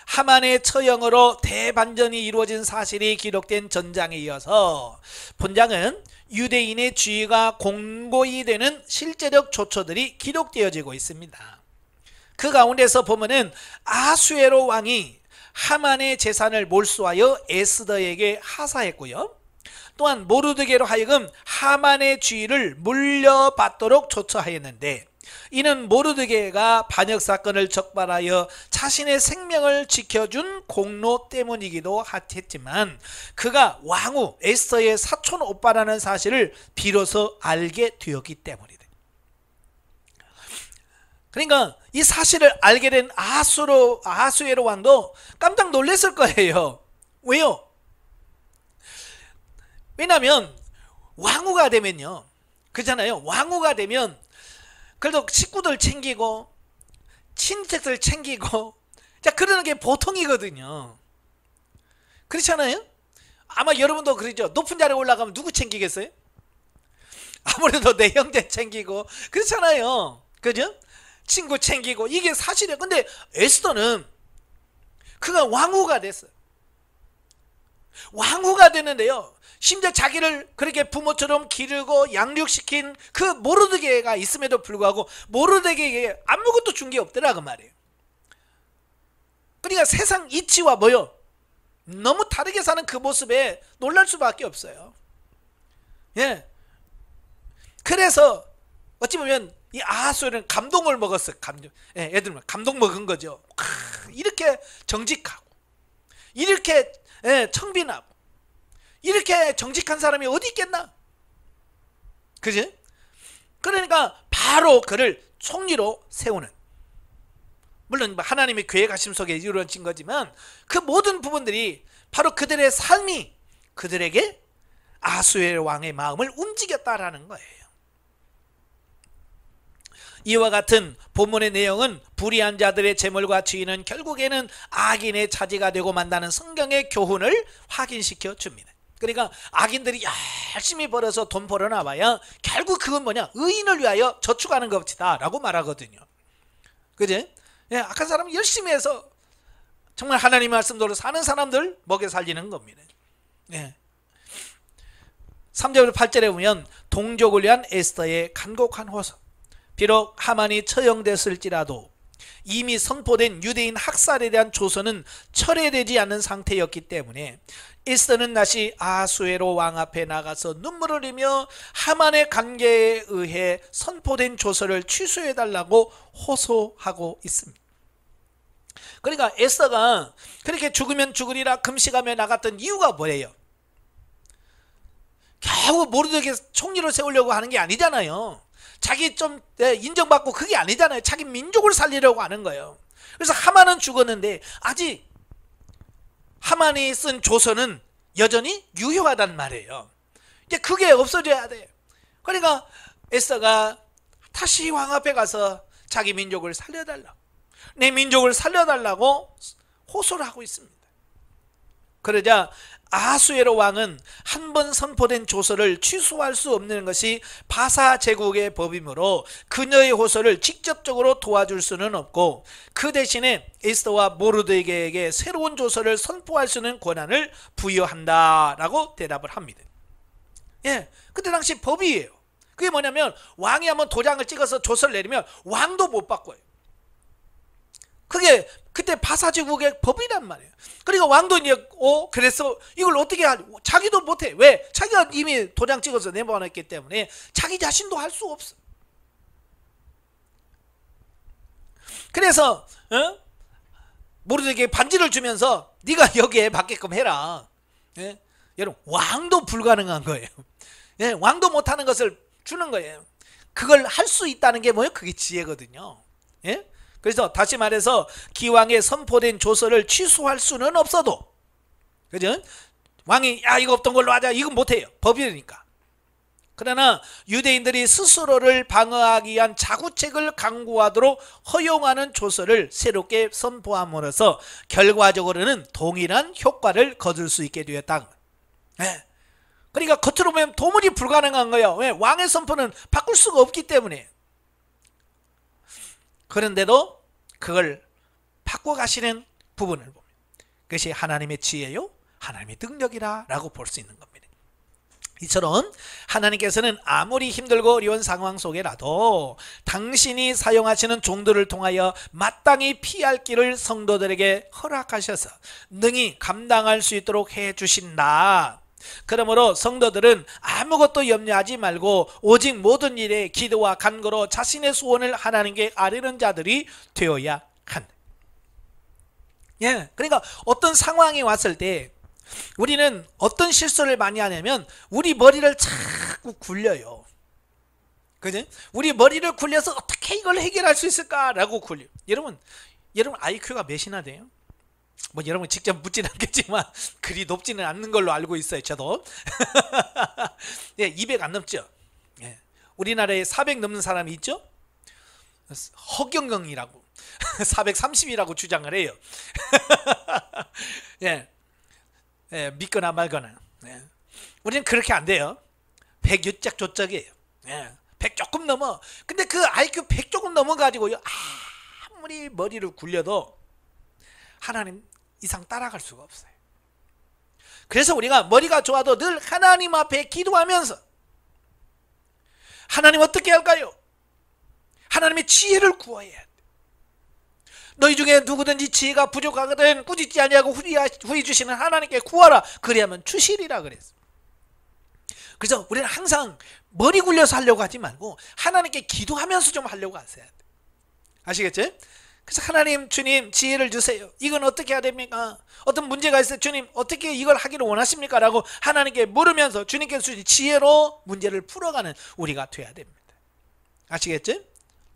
하만의 처형으로 대반전이 이루어진 사실이 기록된 전장에 이어서 본장은 유대인의 지위가 공고히 되는 실제적 조처들이 기록되어지고 있습니다. 그 가운데서 보면은 아수에로 왕이 하만의 재산을 몰수하여 에스더에게 하사했고요. 또한 모르드게로 하여금 하만의 지위를 물려받도록 조처하였는데 이는 모르드게가 반역 사건을 적발하여 자신의 생명을 지켜준 공로 때문이기도 했지만 그가 왕후 에스더의 사촌 오빠라는 사실을 비로소 알게 되었기 때문이다. 그러니까 이 사실을 알게 된 아수에로 왕도 깜짝 놀랐을 거예요. 왜요? 왜냐하면 왕후가 되면요, 그렇잖아요. 왕후가 되면 그래도 식구들 챙기고 친척들 챙기고 자 그러는 게 보통이거든요. 그렇잖아요. 아마 여러분도 그러죠. 높은 자리에 올라가면 누구 챙기겠어요? 아무래도 내 형제 챙기고 그렇잖아요. 그죠? 친구 챙기고 이게 사실이에요. 근데 에스더는 그가 왕후가 됐어요. 왕후가 됐는데요, 심지어 자기를 그렇게 부모처럼 기르고 양육시킨 그 모르드게가 있음에도 불구하고 모르드게에게 아무것도 준 게 없더라 그 말이에요. 그러니까 세상 이치와 뭐요? 너무 다르게 사는 그 모습에 놀랄 수밖에 없어요. 그래서 어찌 보면 이 아하수에는 감동을 먹었어요. 애들은 감동 먹은 거죠. 이렇게 정직하고 이렇게 청빈하고 이렇게 정직한 사람이 어디 있겠나? 그지? 그러니까 바로 그를 총리로 세우는, 물론 하나님의 계획하심 속에 이루어진 거지만 그 모든 부분들이 바로 그들의 삶이 그들에게 아수에로 왕의 마음을 움직였다라는 거예요. 이와 같은 본문의 내용은 불의한 자들의 재물과 지위는 결국에는 악인의 차지가 되고 만다는 성경의 교훈을 확인시켜 줍니다. 그러니까 악인들이 열심히 벌어서 돈 벌어나와야 결국 그건 뭐냐? 의인을 위하여 저축하는 것이다 라고 말하거든요. 그지? 악한 사람은 열심히 해서 정말 하나님의 말씀대로 사는 사람들 먹여 살리는 겁니다. 3절 8절에 보면 동족을 위한 에스더의 간곡한 호소. 비록 하만이 처형됐을지라도 이미 선포된 유대인 학살에 대한 조서는 철회되지 않는 상태였기 때문에 에스더는 다시 아수에로 왕 앞에 나가서 눈물을 흘리며 하만의 관계에 의해 선포된 조서를 취소해달라고 호소하고 있습니다. 그러니까 에스더가 그렇게 죽으면 죽으리라 금식하며 나갔던 이유가 뭐예요? 겨우 모르드게 총리로 세우려고 하는 게 아니잖아요. 자기 좀 인정받고 그게 아니잖아요. 자기 민족을 살리려고 하는 거예요. 그래서 하만은 죽었는데 아직 하만이 쓴 조서는 여전히 유효하단 말이에요. 이제 그게 없어져야 돼. 그러니까 에스더가 다시 왕 앞에 가서 자기 민족을 살려달라고, 내 민족을 살려달라고 호소를 하고 있습니다. 그러자 아하수에로 왕은 한 번 선포된 조서를 취소할 수 없는 것이 바사 제국의 법이므로 그녀의 호소를 직접적으로 도와줄 수는 없고, 그 대신에 에스더와 모르드게에게 새로운 조서를 선포할 수 있는 권한을 부여한다라고 대답을 합니다. 예, 그때 당시 법이에요. 그게 뭐냐면 왕이 한번 도장을 찍어서 조서를 내리면 왕도 못 바꿔요. 그게 그때 바사 제국의 법이란 말이에요. 그러니까 왕도 이제 그래서 이걸 어떻게 자기도 못해. 왜? 자기가 이미 도장 찍어서 내보냈기 때문에 자기 자신도 할 수 없어. 그래서 모르드게에게 반지를 주면서 네가 여기에 받게끔 해라. 예? 여러분, 왕도 불가능한 거예요. 예? 왕도 못하는 것을 주는 거예요. 그걸 할 수 있다는 게 뭐예요? 그게 지혜거든요. 예? 그래서 다시 말해서 기왕에 선포된 조서를 취소할 수는 없어도, 그죠? 왕이 이거 없던 걸로 하자, 이건 못해요. 법이니까. 그러나 유대인들이 스스로를 방어하기 위한 자구책을 강구하도록 허용하는 조서를 새롭게 선포함으로써 결과적으로는 동일한 효과를 거둘 수 있게 되었다. 네. 그러니까 겉으로 보면 도무지 불가능한 거예요. 왜? 왕의 선포는 바꿀 수가 없기 때문에. 그런데도 그걸 바꿔가시는 부분을 보면 그것이 하나님의 지혜요, 하나님의 능력이라 라고 볼 수 있는 겁니다. 이처럼 하나님께서는 아무리 힘들고 어려운 상황 속에라도 당신이 사용하시는 종들을 통하여 마땅히 피할 길을 성도들에게 허락하셔서 능히 감당할 수 있도록 해주신다. 그러므로 성도들은 아무것도 염려하지 말고 오직 모든 일에 기도와 간구로 자신의 소원을 하나님께 아뢰는 자들이 되어야 한다. 예, 그러니까 어떤 상황이 왔을 때 우리는 어떤 실수를 많이 하냐면 우리 머리를 자꾸 굴려요. 그죠? 우리 머리를 굴려서 어떻게 이걸 해결할 수 있을까라고 굴려요. 여러분 IQ가 몇이나 돼요? 뭐 여러분 직접 묻지는 않겠지만 그리 높지는 않는 걸로 알고 있어요. 저도. 예, 200 안 넘죠. 예. 우리나라에 400 넘는 사람이 있죠. 허경영이라고 430이라고 주장을 해요. 예. 예, 믿거나 말거나. 예. 우리는 그렇게 안 돼요. 100 유짝 조짝이에요. 예. 100 조금 넘어. 근데 그 IQ 100 조금 넘어가지고요, 아무리 머리를 굴려도 하나님 이상 따라갈 수가 없어요. 그래서 우리가 머리가 좋아도 늘 하나님 앞에 기도하면서 하나님 어떻게 할까요? 하나님의 지혜를 구해야 돼. 너희 중에 누구든지 지혜가 부족하거든 꾸짖지 아니하고 후히 주시는 하나님께 구하라. 그래야만 주시리라 그랬어. 그래서 우리는 항상 머리 굴려서 하려고 하지 말고 하나님께 기도하면서 좀 하려고 하셔야 돼. 아시겠죠? 그래서 하나님, 주님 지혜를 주세요. 이건 어떻게 해야 됩니까? 어떤 문제가 있어요. 주님 어떻게 이걸 하기를 원하십니까? 라고 하나님께 물으면서 주님께서 주신 지혜로 문제를 풀어가는 우리가 돼야 됩니다. 아시겠죠?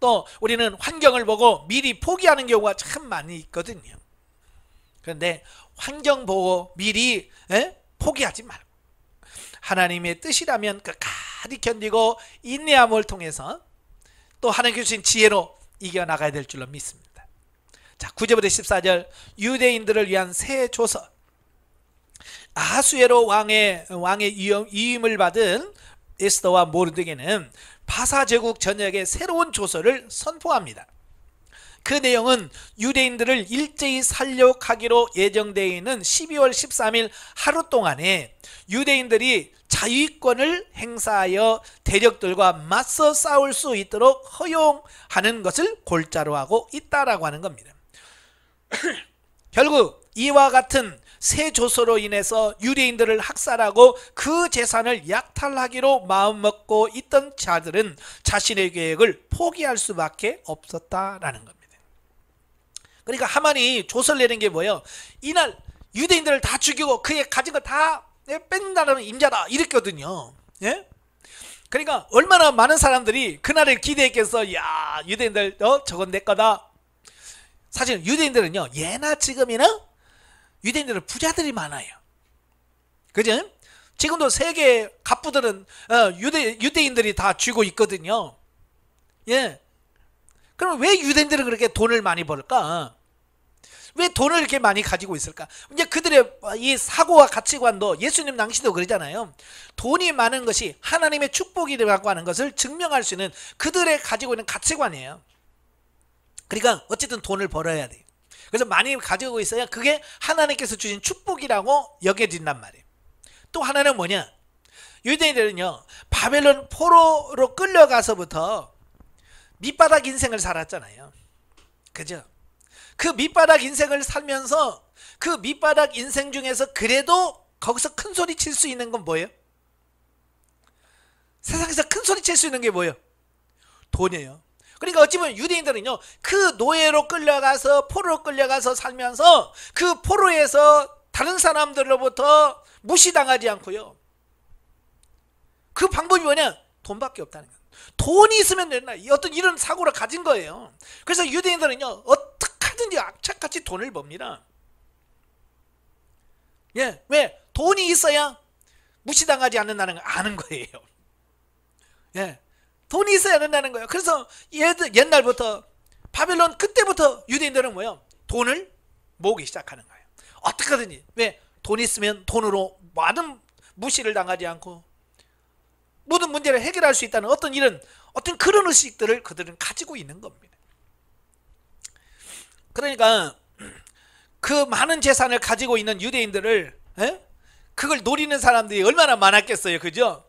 또 우리는 환경을 보고 미리 포기하는 경우가 참 많이 있거든요. 그런데 환경 보고 미리 포기하지 말고 하나님의 뜻이라면 끝까지 견디고 인내함을 통해서 또 하나님께 주신 지혜로 이겨나가야 될 줄로 믿습니다. 자, 9절부터 14절 유대인들을 위한 새 조서. 아하수에로 왕의 위임을 받은 에스더와 모르드게는 바사 제국 전역에 새로운 조서를 선포합니다. 그 내용은 유대인들을 일제히 살려하기로 예정되어 있는 12월 13일 하루 동안에 유대인들이 자위권을 행사하여 대적들과 맞서 싸울 수 있도록 허용하는 것을 골자로 하고 있다라고 하는 겁니다. 결국 이와 같은 새 조서로 인해서 유대인들을 학살하고 그 재산을 약탈하기로 마음먹고 있던 자들은 자신의 계획을 포기할 수밖에 없었다라는 겁니다. 그러니까 하만이 조서를 내는 게 뭐예요? 이날 유대인들을 다 죽이고 그의 가진 거 다 뺀다는 임자다 이랬거든요. 예? 그러니까 얼마나 많은 사람들이 그날을 기대했겠어. 야, 유대인들 저건 내 거다. 사실 유대인들은요, 예나 지금이나 유대인들은 부자들이 많아요. 그죠? 지금도 세계 갑부들은 유대인들이 다 쥐고 있거든요. 예. 그럼 왜 유대인들은 그렇게 돈을 많이 벌까? 왜 돈을 이렇게 많이 가지고 있을까? 이제 그들의 이 사고와 가치관도 예수님 당시도 그러잖아요. 돈이 많은 것이 하나님의 축복이라고 하는 것을 증명할 수 있는 그들의 가지고 있는 가치관이에요. 그러니까 어쨌든 돈을 벌어야 돼요. 그래서 많이 가지고 있어야 그게 하나님께서 주신 축복이라고 여겨진단 말이에요. 또 하나는 뭐냐? 유대인들은요, 바벨론 포로로 끌려가서부터 밑바닥 인생을 살았잖아요. 그죠? 그 밑바닥 인생을 살면서 그 밑바닥 인생 중에서 그래도 거기서 큰 소리 칠 수 있는 건 뭐예요? 세상에서 큰 소리 칠 수 있는 게 뭐예요? 돈이에요. 그러니까 어찌 보면 유대인들은요, 그 노예로 끌려가서 포로로 끌려가서 살면서 그 포로에서 다른 사람들로부터 무시당하지 않고요, 그 방법이 뭐냐? 돈밖에 없다는 거예요. 돈이 있으면 된다. 어떤 이런 사고를 가진 거예요. 그래서 유대인들은요, 어떻게 하든지 악착같이 돈을 법니다. 예, 왜? 돈이 있어야 무시당하지 않는다는 걸 아는 거예요. 예, 돈이 있어야 된다는 거예요. 그래서 옛날부터 바벨론 그때부터 유대인들은 뭐예요? 돈을 모으기 시작하는 거예요. 어떻게 하든지. 왜? 돈 있으면 돈으로 많은 무시를 당하지 않고 모든 문제를 해결할 수 있다는 어떤 그런 의식들을 그들은 가지고 있는 겁니다. 그러니까 그 많은 재산을 가지고 있는 유대인들을, 그걸 노리는 사람들이 얼마나 많았겠어요. 그죠?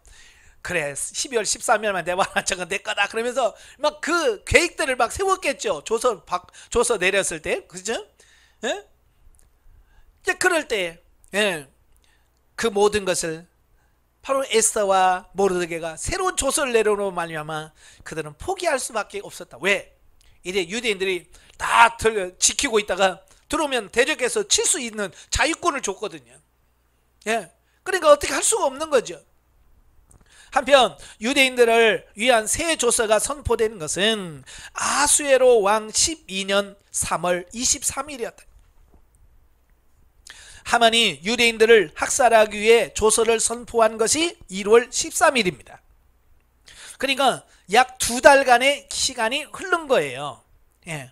그래, 12월 13일만 내봐라, 저건 내 거다, 그러면서 막 그 계획들을 막 세웠겠죠. 조서 내렸을 때. 그죠? 이제 그럴 때, 그 모든 것을 바로 에스더와 모르드게가 새로운 조서를 내려놓은 말미암아 그들은 포기할 수밖에 없었다. 왜? 이제 유대인들이 다 지키고 있다가 들어오면 대적해서 칠 수 있는 자유권을 줬거든요. 예, 그러니까 어떻게 할 수가 없는 거죠. 한편 유대인들을 위한 새 조서가 선포되는 것은 아수에로 왕 12년 3월 23일이었다. 하만이 유대인들을 학살하기 위해 조서를 선포한 것이 1월 13일입니다. 그러니까 약 2달간의 시간이 흐른 거예요. 예.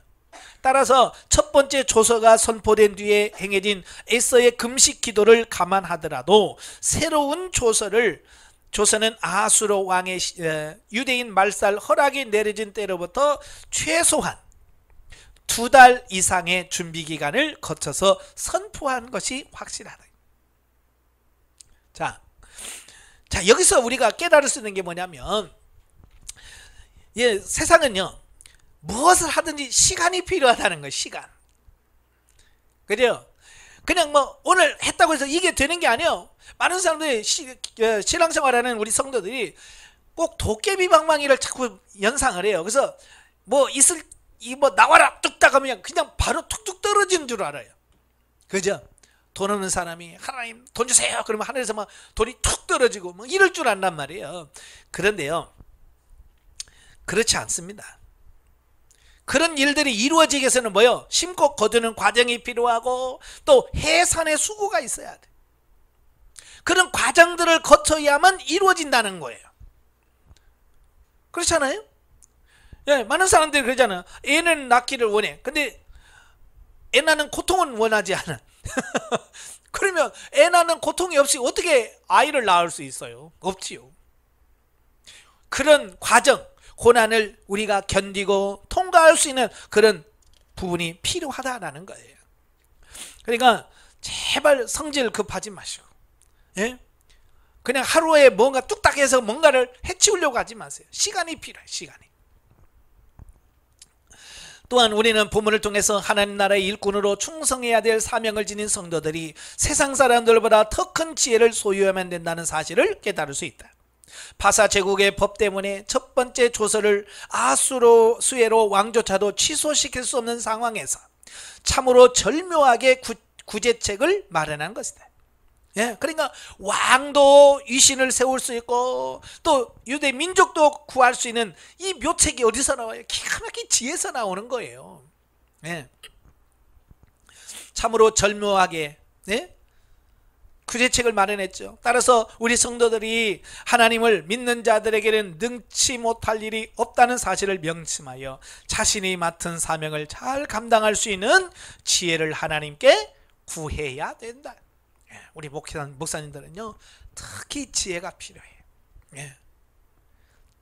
따라서 첫 번째 조서가 선포된 뒤에 행해진 에스더의 금식 기도를 감안하더라도 새로운 조서는 아수르 왕의 유대인 말살 허락이 내려진 때로부터 최소한 2달 이상의 준비 기간을 거쳐서 선포한 것이 확실하다. 자, 여기서 우리가 깨달을 수 있는 게 뭐냐면, 세상은요, 무엇을 하든지 시간이 필요하다는 거예요. 시간. 그죠? 그냥 뭐 오늘 했다고 해서 이게 되는 게 아니에요. 많은 사람들이 신앙생활하는 우리 성도들이 꼭 도깨비 방망이를 자꾸 연상을 해요. 그래서 뭐 나와라 뚝딱 하면 그냥 바로 툭툭 떨어지는 줄 알아요. 그죠? 돈 없는 사람이 하나님 돈 주세요 그러면 하늘에서 막 돈이 툭 떨어지고 뭐 이럴 줄 안단 말이에요. 그런데요, 그렇지 않습니다. 그런 일들이 이루어지기 위해서는 뭐요? 심고 거두는 과정이 필요하고 또 해산의 수고가 있어야 돼. 그런 과정들을 거쳐야만 이루어진다는 거예요. 그렇잖아요? 예, 많은 사람들이 그러잖아요. 애는 낳기를 원해. 근데 애 낳는 고통은 원하지 않아. 그러면 애 낳는 고통이 없이 어떻게 아이를 낳을 수 있어요? 없지요. 그런 과정, 고난을 우리가 견디고 통과할 수 있는 그런 부분이 필요하다라는 거예요. 그러니까 제발 성질 급하지 마시고, 그냥 하루에 뭔가 뚝딱 해서 뭔가를 해치우려고 하지 마세요. 시간이 필요해요. 시간이. 또한 우리는 본문을 통해서 하나님 나라의 일꾼으로 충성해야 될 사명을 지닌 성도들이 세상 사람들보다 더 큰 지혜를 소유하면 된다는 사실을 깨달을 수 있다. 바사 제국의 법 때문에 첫 번째 조서를 아수르 왕조차도 취소시킬 수 없는 상황에서 참으로 절묘하게 구제책을 마련한 것이다. 그러니까 왕도 위신을 세울 수 있고 또 유대 민족도 구할 수 있는 이 묘책이 어디서 나와요? 기가 막힌 지혜에서 나오는 거예요. 참으로 절묘하게 구제책을 마련했죠. 따라서 우리 성도들이 하나님을 믿는 자들에게는 능치 못할 일이 없다는 사실을 명심하여 자신이 맡은 사명을 잘 감당할 수 있는 지혜를 하나님께 구해야 된다. 우리 목사님들은요 특히 지혜가 필요해요.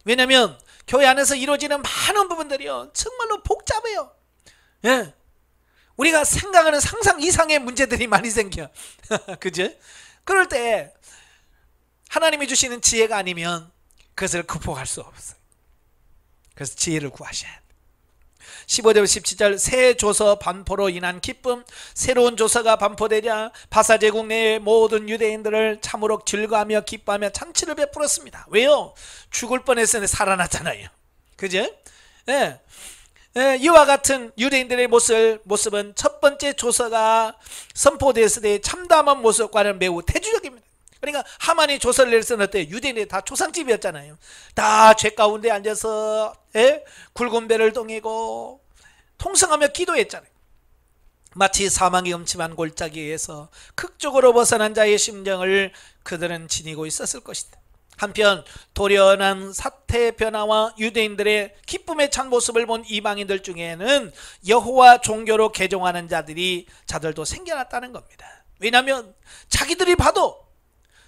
왜냐하면 교회 안에서 이루어지는 많은 부분들이요 정말로 복잡해요. 우리가 생각하는 상상 이상의 문제들이 많이 생겨. 그죠? 그럴 때 하나님이 주시는 지혜가 아니면 그것을 극복할 수 없어요. 그래서 지혜를 구하셔야 돼요. 15절 17절 새 조서 반포로 인한 기쁨. 새로운 조서가 반포되자 바사제국 내의 모든 유대인들을 참으로 즐거워하며 기뻐하며 잔치를 베풀었습니다. 왜요? 죽을 뻔했으니 살아났잖아요. 그죠? 이와 같은 유대인들의 모습은 첫 번째 조서가 선포되었을 때 참담한 모습과는 매우 대조적입니다. 그러니까 하만이 조서를 냈을 때 유대인들이 다 초상집이었잖아요. 다 죄 가운데 앉아서 굵은 배를 동이고 통성하며 기도했잖아요. 마치 사망이 음침한 골짜기에서 극적으로 벗어난 자의 심정을 그들은 지니고 있었을 것이다. 한편 돌연한 사태 변화와 유대인들의 기쁨에 찬 모습을 본 이방인들 중에는 여호와 종교로 개종하는 자들도 생겨났다는 겁니다. 왜냐하면 자기들이 봐도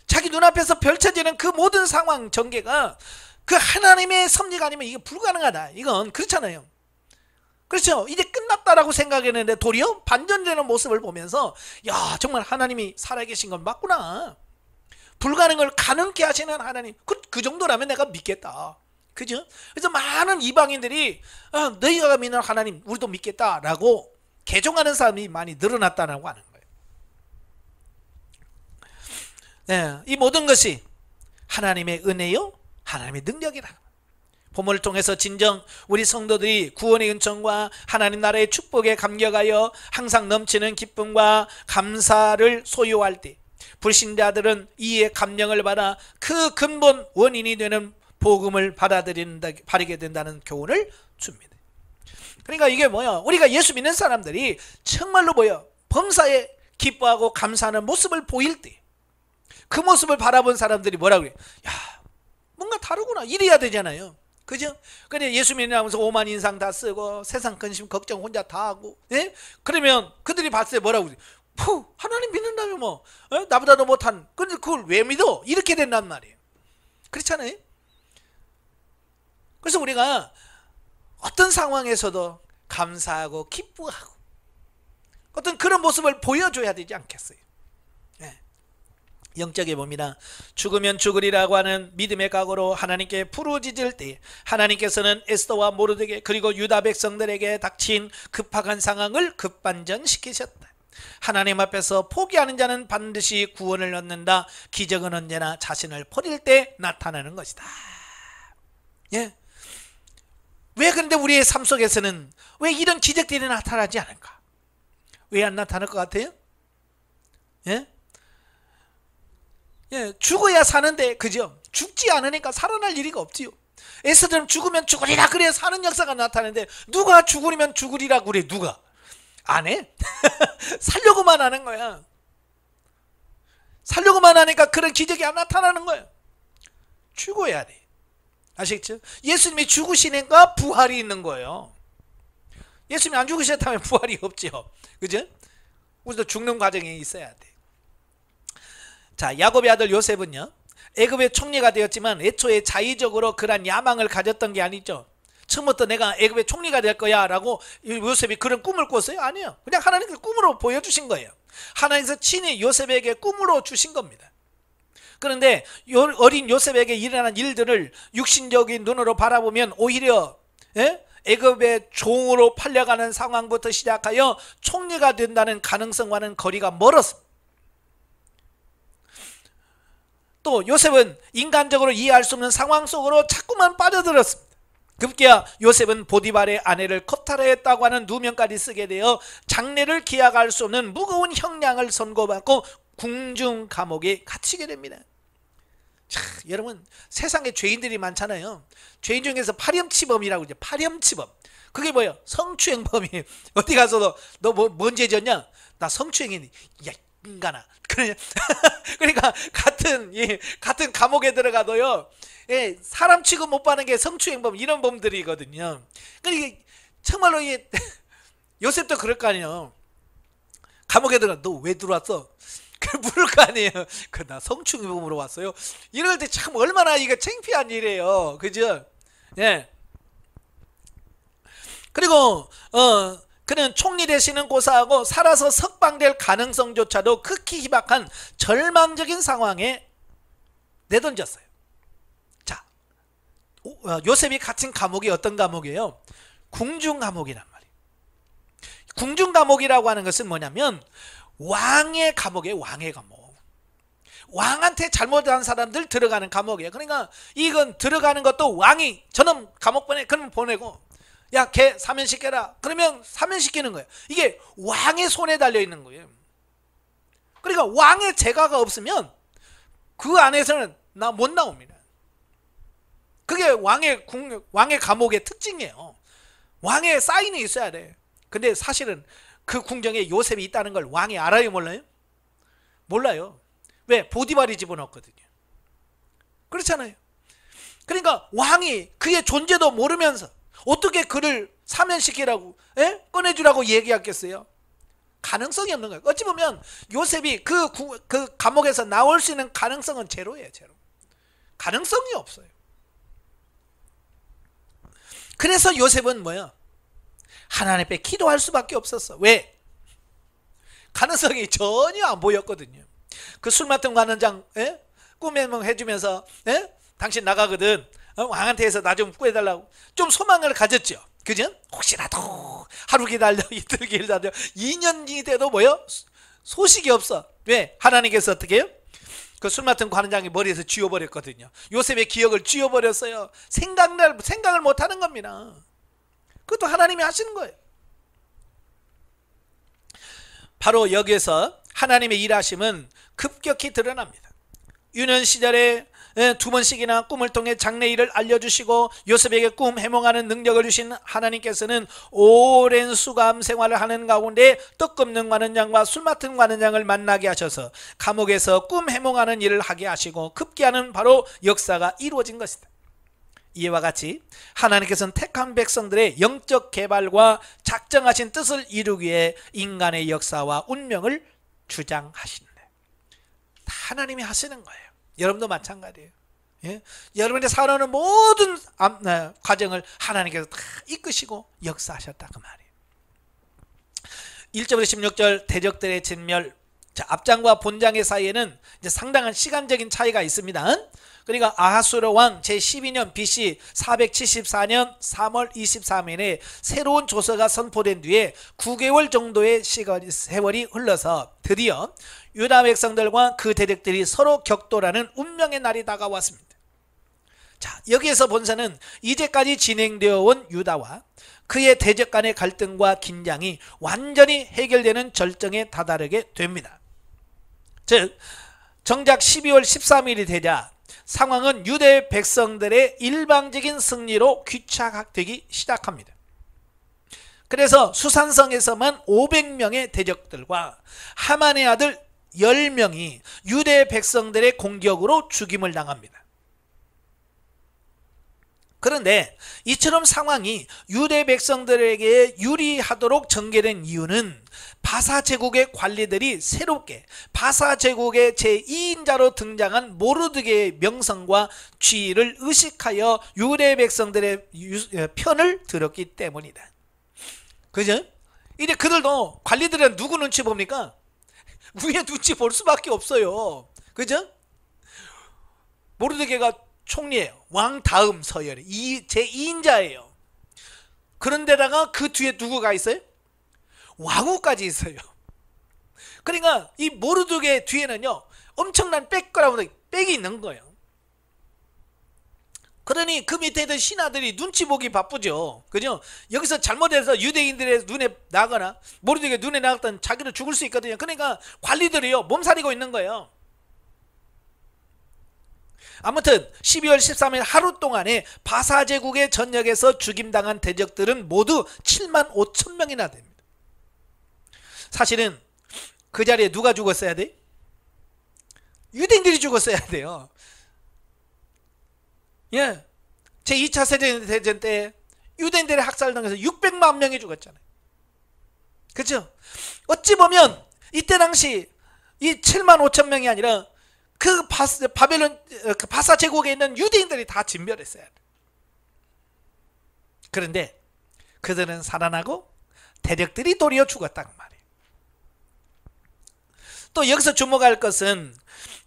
자기 눈앞에서 펼쳐지는 그 모든 상황 전개가 그 하나님의 섭리가 아니면 이게 불가능하다. 이건 그렇잖아요. 그렇죠. 이제 끝났다라고 생각했는데 도리어 반전되는 모습을 보면서 야 정말 하나님이 살아계신 건 맞구나. 불가능을 가능케 하시는 하나님, 그 정도라면 내가 믿겠다. 그죠? 그래서 많은 이방인들이 너희가 믿는 하나님 우리도 믿겠다라고 개종하는 사람이 많이 늘어났다고 하는 거예요. 이 모든 것이 하나님의 은혜요 하나님의 능력이라. 본문을 통해서 진정 우리 성도들이 구원의 은총과 하나님 나라의 축복에 감격하여 항상 넘치는 기쁨과 감사를 소유할 때 불신자들은 이에 감명을 받아 그 근본 원인이 되는 복음을 바라게 된다는 교훈을 줍니다. 그러니까 이게 뭐야? 우리가 예수 믿는 사람들이 정말로 범사에 기뻐하고 감사하는 모습을 보일 때 그 모습을 바라본 사람들이 뭐라고 그래요? 야 뭔가 다르구나 이래야 되잖아요. 그죠? 근데 예수 믿으면서 오만 인상 다 쓰고 세상 근심 걱정 혼자 다 하고 그러면 그들이 봤을 때 뭐라고 그래요? 하나님 믿는다면 뭐 나보다도 못한 근데 그걸 왜 믿어? 이렇게 된단 말이에요. 그렇잖아요. 그래서 우리가 어떤 상황에서도 감사하고 기뻐하고 어떤 그런 모습을 보여줘야 되지 않겠어요? 영적에 봅니다. 죽으면 죽으리라고 하는 믿음의 각오로 하나님께 부르짖을 때 하나님께서는 에스더와 모르드게 그리고 유다 백성들에게 닥친 급박한 상황을 급반전시키셨다. 하나님 앞에서 포기하는 자는 반드시 구원을 얻는다. 기적은 언제나 자신을 버릴 때 나타나는 것이다. 왜 그런데 우리의 삶 속에서는 왜 이런 기적들이 나타나지 않을까? 왜 안 나타날 것 같아요? 죽어야 사는데 그죠? 죽지 않으니까 살아날 일이가 없지요. 에스더는 죽으면 죽으리라 그래야 사는 역사가 나타나는데 누가 죽으면 죽으리라 그래? 누가? 안 해? 살려고만 하는 거야. 살려고만 하니까 그런 기적이 안 나타나는 거야. 죽어야 돼. 아시겠죠? 예수님이 죽으시니까 부활이 있는 거예요. 예수님이 안 죽으셨다면 부활이 없죠. 그죠? 우리도 죽는 과정이 있어야 돼. 자, 야곱의 아들 요셉은요 애굽의 총리가 되었지만 애초에 자의적으로 그런 야망을 가졌던 게 아니죠. 처음부터 내가 애굽의 총리가 될 거야 라고 요셉이 그런 꿈을 꿨어요? 아니에요. 그냥 하나님께서 꿈으로 보여주신 거예요. 하나님께서 친히 요셉에게 꿈으로 주신 겁니다. 그런데 어린 요셉에게 일어난 일들을 육신적인 눈으로 바라보면 오히려 애굽의 종으로 팔려가는 상황부터 시작하여 총리가 된다는 가능성과는 거리가 멀었습니다. 또 요셉은 인간적으로 이해할 수 없는 상황 속으로 자꾸만 빠져들었습니다. 급기야 요셉은 보디발의 아내를 커탈했다고 하는 누명까지 쓰게 되어 장래를 기약할 수 없는 무거운 형량을 선고받고 궁중 감옥에 갇히게 됩니다. 자, 여러분 세상에 죄인들이 많잖아요. 죄인 중에서 파렴치범이라고 그러죠. 파렴치범. 그게 뭐예요? 성추행범이에요. 어디 가서도 너 뭔 죄졌냐? 나 성추행했니? 야, 인간아. 그러니까 같은 감옥에 들어가도요, 예, 사람 취급 못 받는 게 성추행범 이런 범들이거든요. 그러니까 정말로 요셉도 그럴 거 아니에요. 감옥에 들어가 너 왜 들어왔어? 그 물을 거 아니에요. 그 나 성추행범으로 왔어요. 이럴 때 참 얼마나 이거 창피한 일이에요. 그죠? 예. 그리고 그는 총리 되시는 고사하고 살아서 석방될 가능성조차도 극히 희박한 절망적인 상황에 내던졌어요. 자, 요셉이 갇힌 감옥이 어떤 감옥이에요? 궁중감옥이란 말이에요. 궁중감옥이라고 하는 것은 뭐냐면 왕의 감옥이에요. 왕의 감옥. 왕한테 잘못한 사람들 들어가는 감옥이에요. 그러니까 이건 들어가는 것도 왕이 저놈 감옥 보내, 그럼 보내고, 야, 걔 사면시켜라. 그러면 사면시키는 거예요. 이게 왕의 손에 달려 있는 거예요. 그러니까 왕의 재가가 없으면 그 안에서는 나 못 나옵니다. 그게 왕의 감옥의 특징이에요. 왕의 사인이 있어야 돼. 근데 사실은 그 궁정에 요셉이 있다는 걸 왕이 알아요, 몰라요? 몰라요. 왜? 보디발이 집어넣었거든요. 그렇잖아요. 그러니까 왕이 그의 존재도 모르면서 어떻게 그를 사면시키라고, 꺼내주라고 얘기했겠어요? 가능성이 없는 거예요. 어찌 보면 요셉이 그 감옥에서 나올 수 있는 가능성은 제로예요. 제로. 가능성이 없어요. 그래서 요셉은 뭐야? 하나님 앞에 기도할 수밖에 없었어. 왜? 가능성이 전혀 안 보였거든요. 그 술 맡은 관원장 꿈에 해주면서 당신 나가거든, 왕한테 해서 나 좀 구해달라고 좀 소망을 가졌죠. 그죠? 혹시라도 하루 기다려, 이틀 기다려, 2년이 돼도 뭐요? 소식이 없어. 왜? 하나님께서 어떻게 해요? 그 술 맡은 관원장이 머리에서 쥐어버렸거든요. 요셉의 기억을 쥐어버렸어요. 생각을 못하는 겁니다. 그것도 하나님이 하시는 거예요. 바로 여기에서 하나님의 일하심은 급격히 드러납니다. 유년 시절에 2번씩이나 꿈을 통해 장래일을 알려주시고 요셉에게 꿈 해몽하는 능력을 주신 하나님께서는 오랜 수감 생활을 하는 가운데 떡 굽는 관원장과 술 맡은 관원장을 만나게 하셔서 감옥에서 꿈 해몽하는 일을 하게 하시고 급기야는 바로 역사가 이루어진 것이다. 이와 같이 하나님께서는 택한 백성들의 영적 개발과 작정하신 뜻을 이루기 위해 인간의 역사와 운명을 주장하신다. 다 하나님이 하시는 거예요. 여러분도 마찬가지예요. 예? 여러분의 살아오는 모든 과정을 하나님께서 다 이끄시고 역사하셨다, 그 말이에요. 1절부터 16절 대적들의 진멸. 자, 앞장과 본장의 사이에는 이제 상당한 시간적인 차이가 있습니다. 그러니까 아하수르 왕 제12년 BC 474년 3월 23일에 새로운 조서가 선포된 뒤에 9개월 정도의 세월이 흘러서 드디어 유다 백성들과 그 대적들이 서로 격돌하는 운명의 날이 다가왔습니다. 자, 여기에서 본서는 이제까지 진행되어 온 유다와 그의 대적 간의 갈등과 긴장이 완전히 해결되는 절정에 다다르게 됩니다. 즉 정작 12월 13일이 되자 상황은 유대 백성들의 일방적인 승리로 귀착되기 시작합니다. 그래서 수산성에서만 500명의 대적들과 하만의 아들 10명이 유대 백성들의 공격으로 죽임을 당합니다. 그런데 이처럼 상황이 유대 백성들에게 유리하도록 전개된 이유는 바사 제국의 관리들이 새롭게 바사 제국의 제2인자로 등장한 모르드게의 명성과 지위를 의식하여 유대 백성들의 편을 들었기 때문이다. 그죠? 이제 그들도 관리들은 누구 눈치 봅니까? 위에 눈치 볼 수밖에 없어요. 그죠? 모르드게가 총리예요. 왕 다음 서열이 제2인자예요. 그런데다가 그 뒤에 누구가 있어요? 왕후까지 있어요. 그러니까 이 모르드게 뒤에는요 엄청난 백그라운드, 백이 있는 거예요. 그러니 그 밑에 있던 신하들이 눈치 보기 바쁘죠. 그죠? 여기서 잘못해서 유대인들의 눈에 나거나 모르드게 눈에 나갔던 자기도 죽을 수 있거든요. 그러니까 관리들이요 몸살이고 있는 거예요. 아무튼 12월 13일 하루 동안에 바사 제국의 전역에서 죽임당한 대적들은 모두 7만 5천 명이나 됩니다. 사실은 그 자리에 누가 죽었어야 돼? 유대인들이 죽었어야 돼요. 예. 제2차 세계대전 때 유대인들의 학살당해서 600만 명이 죽었잖아요. 그렇죠? 어찌 보면 이때 당시 이 7만 5천 명이 아니라 그 바벨론 그 바사 제국에 있는 유대인들이 다 진멸했어요. 그런데 그들은 살아나고 대적들이 도리어 죽었단 말이에요. 또 여기서 주목할 것은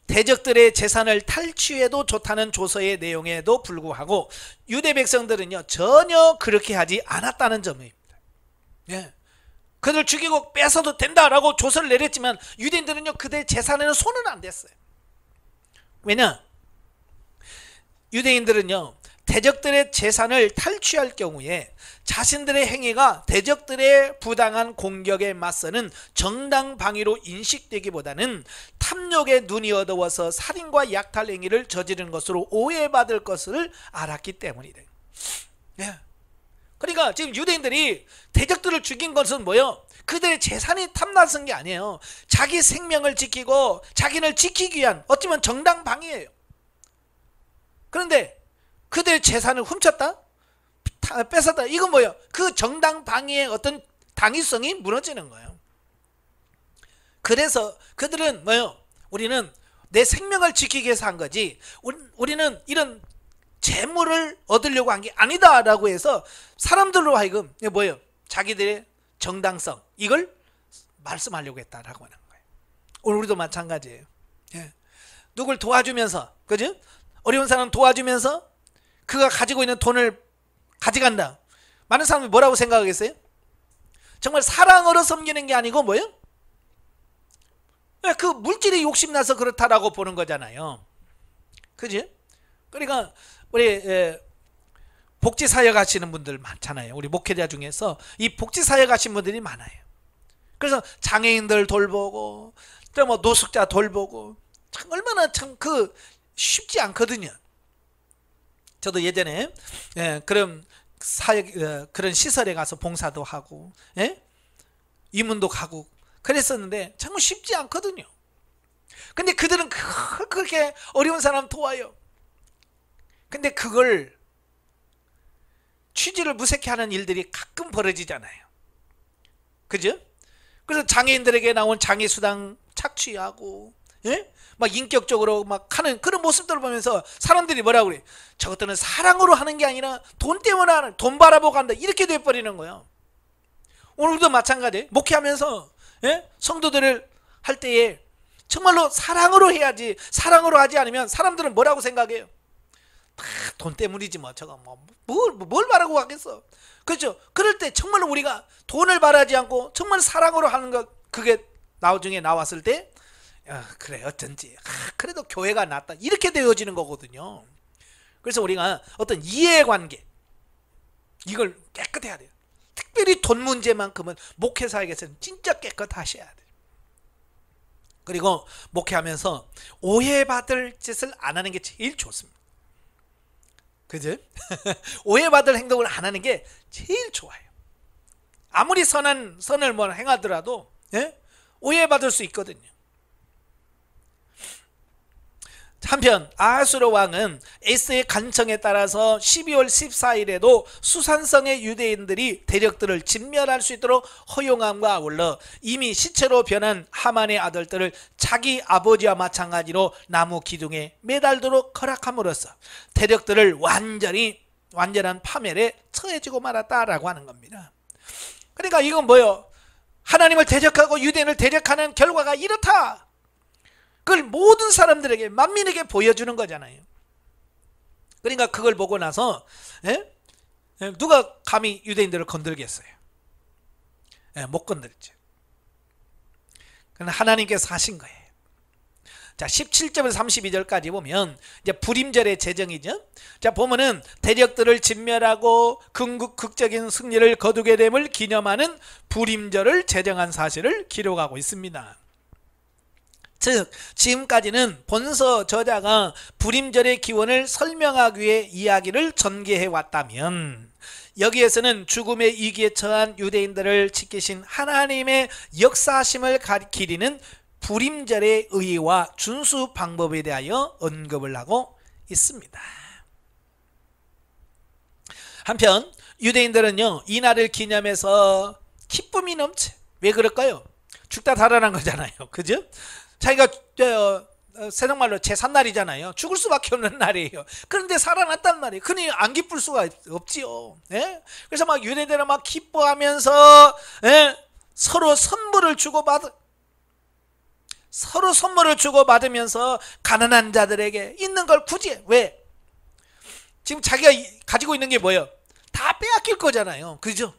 대적들의 재산을 탈취해도 좋다는 조서의 내용에도 불구하고 유대 백성들은요 전혀 그렇게 하지 않았다는 점입니다. 예. 그들 죽이고 뺏어도 된다라고 조서를 내렸지만 유대인들은요 그들의 재산에는 손은 안 댔어요. 왜냐? 유대인들은요 대적들의 재산을 탈취할 경우에 자신들의 행위가 대적들의 부당한 공격에 맞서는 정당 방위로 인식되기보다는 탐욕에 눈이 어두워서 살인과 약탈 행위를 저지른 것으로 오해받을 것을 알았기 때문이다. 예. 그러니까 지금 유대인들이 대적들을 죽인 것은 뭐예요? 그들의 재산이 탐나선 게 아니에요. 자기 생명을 지키고 자기를 지키기 위한 어쩌면 정당 방위예요. 그런데 그들의 재산을 훔쳤다? 뺏었다? 이건 뭐예요? 그 정당 방위의 어떤 당위성이 무너지는 거예요. 그래서 그들은 뭐예요? 우리는 내 생명을 지키기 위해서 한 거지 우리는 이런 재물을 얻으려고 한 게 아니다 라고 해서 사람들로 하여금 뭐예요? 자기들의 정당성 이걸 말씀하려고 했다라고 하는 거예요. 오늘 우리도 마찬가지예요. 예. 누굴 도와주면서 그죠? 어려운 사람 도와주면서 그가 가지고 있는 돈을 가져간다. 많은 사람들이 뭐라고 생각하겠어요? 정말 사랑으로 섬기는 게 아니고 뭐예요? 그 물질이 욕심나서 그렇다라고 보는 거잖아요. 그지? 그러니까 우리 복지사역 하시는 분들 많잖아요. 우리 목회자 중에서 이 복지사역 하신 분들이 많아요. 그래서 장애인들 돌보고 또 뭐 노숙자 돌보고 참 얼마나 참 그 쉽지 않거든요. 저도 예전에 그런 사역 그런 시설에 가서 봉사도 하고 이문도 가고 그랬었는데 정말 쉽지 않거든요. 근데 그들은 그렇게 어려운 사람 도와요. 근데 그걸 취지를 무색해 하는 일들이 가끔 벌어지잖아요. 그죠? 그래서 장애인들에게 나온 장애수당 착취하고 막 인격적으로 막 하는 그런 모습들을 보면서 사람들이 뭐라고 그래? 저것들은 사랑으로 하는 게 아니라 돈 때문에 하는, 돈 바라보고 한다 이렇게 돼버리는 거예요. 오늘도 마찬가지예요. 목회하면서 성도들을 할 때에 정말로 사랑으로 해야지, 사랑으로 하지 않으면 사람들은 뭐라고 생각해요? 다 돈 때문이지 뭐 저거 뭘 바라고 하겠어. 그렇죠? 그럴 때 정말로 우리가 돈을 바라지 않고 정말 사랑으로 하는 것, 그게 나중에 나왔을 때 그래 어쩐지 그래도 교회가 낫다 이렇게 되어지는 거거든요. 그래서 우리가 어떤 이해관계 이걸 깨끗해야 돼요. 특별히 돈 문제만큼은 목회사에게서는 진짜 깨끗하셔야 돼요. 그리고 목회하면서 오해받을 짓을 안 하는 게 제일 좋습니다. 그죠? 오해받을 행동을 안 하는 게 제일 좋아요. 아무리 선을 뭐 행하더라도 오해받을 수 있거든요. 한편 아하수르 왕은 에스의 간청에 따라서 12월 14일에도 수산성의 유대인들이 대적들을 진멸할 수 있도록 허용함과 아울러 이미 시체로 변한 하만의 아들들을 자기 아버지와 마찬가지로 나무 기둥에 매달도록 허락함으로써 대적들을 완전한 파멸에 처해지고 말았다라고 하는 겁니다. 그러니까 이건 뭐예요? 하나님을 대적하고 유대인을 대적하는 결과가 이렇다. 그걸 모든 사람들에게 만민에게 보여주는 거잖아요. 그러니까 그걸 보고 나서 누가 감히 유대인들을 건들겠어요? 못 건들죠. 그건 하나님께서 하신 거예요. 자 17절에서 32절까지 보면 이제 불임절의 제정이죠. 자 보면은 대적들을 진멸하고 극적인 승리를 거두게 됨을 기념하는 불임절을 제정한 사실을 기록하고 있습니다. 즉 지금까지는 본서 저자가 불임절의 기원을 설명하기 위해 이야기를 전개해 왔다면 여기에서는 죽음의 위기에 처한 유대인들을 지키신 하나님의 역사하심을 기리는 불임절의 의의와 준수 방법에 대하여 언급을 하고 있습니다. 한편 유대인들은요, 이 날을 기념해서 기쁨이 넘쳐. 왜 그럴까요? 죽다 살아난 거잖아요. 그죠? 자기가 세상말로 제삿날이잖아요. 죽을 수밖에 없는 날이에요. 그런데 살아났단 말이에요. 그러니 안 기쁠 수가 없지요. 예? 그래서 막 유대인들은 막 기뻐하면서, 예? 서로 선물을 주고받으면서 가난한 자들에게 있는 걸 굳이, 왜? 지금 자기가 가지고 있는 게 뭐예요? 다 빼앗길 거잖아요. 그죠?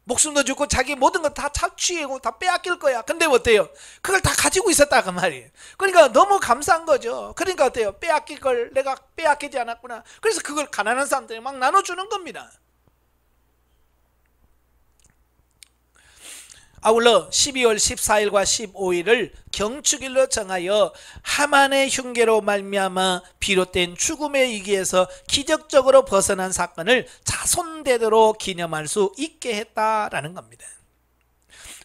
목숨도 주고 자기 모든 거 다 착취하고 다 빼앗길 거야. 근데 어때요? 그걸 다 가지고 있었다 그 말이에요. 그러니까 너무 감사한 거죠. 그러니까 어때요? 빼앗길 걸 내가 빼앗기지 않았구나. 그래서 그걸 가난한 사람들이 막 나눠주는 겁니다. 아울러 12월 14일과 15일을 경축일로 정하여 하만의 흉계로 말미암아 비롯된 죽음의 위기에서 기적적으로 벗어난 사건을 자손대대로 기념할 수 있게 했다라는 겁니다.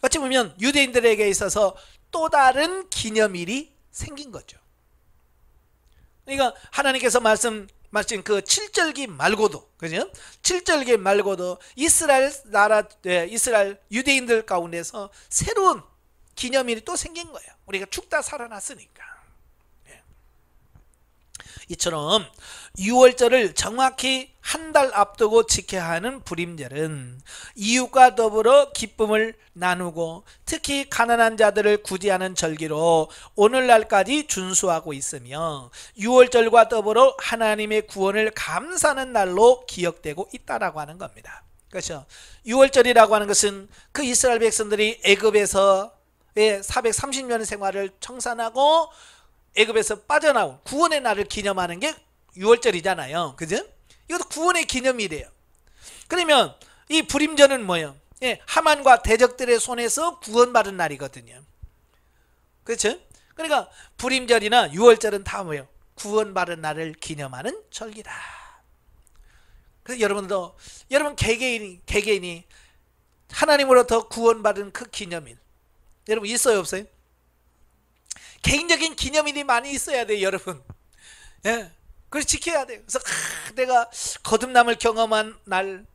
어찌 보면 유대인들에게 있어서 또 다른 기념일이 생긴 거죠. 그러니까 하나님께서 말씀 그 7절기 말고도, 그죠? 7절기 말고도 이스라엘 유대인들 가운데서 새로운 기념일이 또 생긴 거예요. 우리가 죽다 살아났으니까. 예. 이처럼 6월절을 정확히 한 달 앞두고 지켜야 하는 불임절은 이웃과 더불어 기쁨을 나누고 특히 가난한 자들을 구제하는 절기로 오늘날까지 준수하고 있으며 6월절과 더불어 하나님의 구원을 감사하는 날로 기억되고 있다라고 하는 겁니다. 그렇죠? 6월절이라고 하는 것은 그 이스라엘 백성들이 애굽에서 430년 생활을 청산하고 애굽에서 빠져나온 구원의 날을 기념하는 게 6월절이잖아요. 그죠? 이것도 구원의 기념일이에요. 그러면 이 불임절은 뭐예요? 예, 하만과 대적들의 손에서 구원받은 날이거든요. 그렇죠? 그러니까 불임절이나 6월절은 다 뭐예요? 구원받은 날을 기념하는 절기다. 그래서 여러분 개개인이 하나님으로부터 구원받은 그 기념일, 여러분 있어요, 없어요? 개인적인 기념일이 많이 있어야 돼요, 여러분. 예. 그래서 지켜야 돼요. 그래서 내가 거듭남을 경험한 날,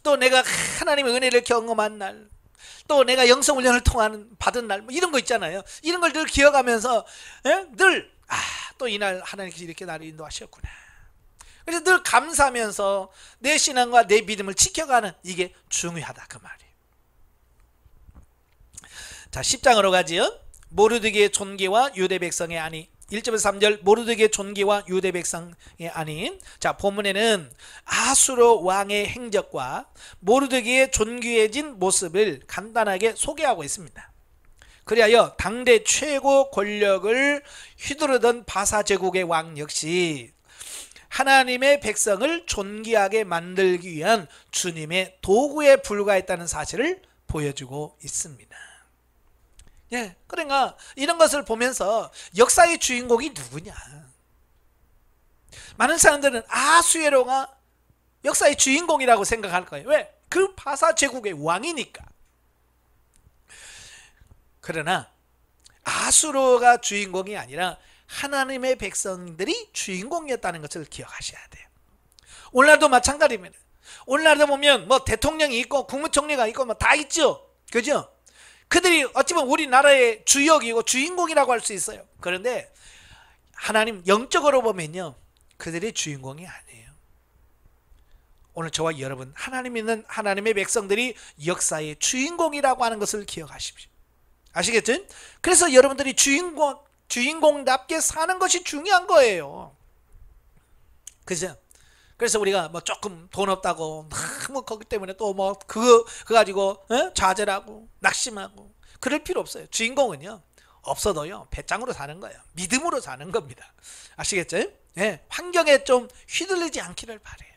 또 내가 하나님의 은혜를 경험한 날, 또 내가 영성훈련을 받은 날, 뭐 이런 거 있잖아요. 이런 걸 늘 기억하면서, 예? 늘 또 이날 하나님께서 이렇게 나를 인도하셨구나. 그래서 늘 감사하면서 내 신앙과 내 믿음을 지켜가는, 이게 중요하다 그 말이에요. 자, 10장으로 가지요. 모르드게의 존귀와 유대 백성의 안위. 1절에서 3절 모르드게의 존귀와 유대 백성의 안위. 자, 본문에는 아수르 왕의 행적과 모르드게의 존귀해진 모습을 간단하게 소개하고 있습니다. 그리하여 당대 최고 권력을 휘두르던 바사 제국의 왕 역시 하나님의 백성을 존귀하게 만들기 위한 주님의 도구에 불과했다는 사실을 보여주고 있습니다. 예, 그러니까 이런 것을 보면서 역사의 주인공이 누구냐? 많은 사람들은 아수에로가 역사의 주인공이라고 생각할 거예요. 왜? 그 바사 제국의 왕이니까. 그러나 아수르가 주인공이 아니라 하나님의 백성들이 주인공이었다는 것을 기억하셔야 돼요. 오늘날도 마찬가지입니다. 오늘날도 보면 뭐 대통령이 있고 국무총리가 있고 뭐 다 있죠. 그죠? 그들이 어찌 보면 우리나라의 주역이고 주인공이라고 할 수 있어요. 그런데 하나님 영적으로 보면요, 그들이 주인공이 아니에요. 오늘 저와 여러분, 하나님 있는 하나님의 백성들이 역사의 주인공이라고 하는 것을 기억하십시오. 아시겠죠? 그래서 여러분들이 주인공답게 사는 것이 중요한 거예요. 그죠? 그래서 우리가 뭐 조금 돈 없다고 뭐 거기 때문에 또 뭐 그거 가지고 좌절하고 낙심하고 그럴 필요 없어요. 주인공은요, 없어도요 배짱으로 사는 거예요. 믿음으로 사는 겁니다. 아시겠죠? 예, 환경에 좀 휘둘리지 않기를 바래요.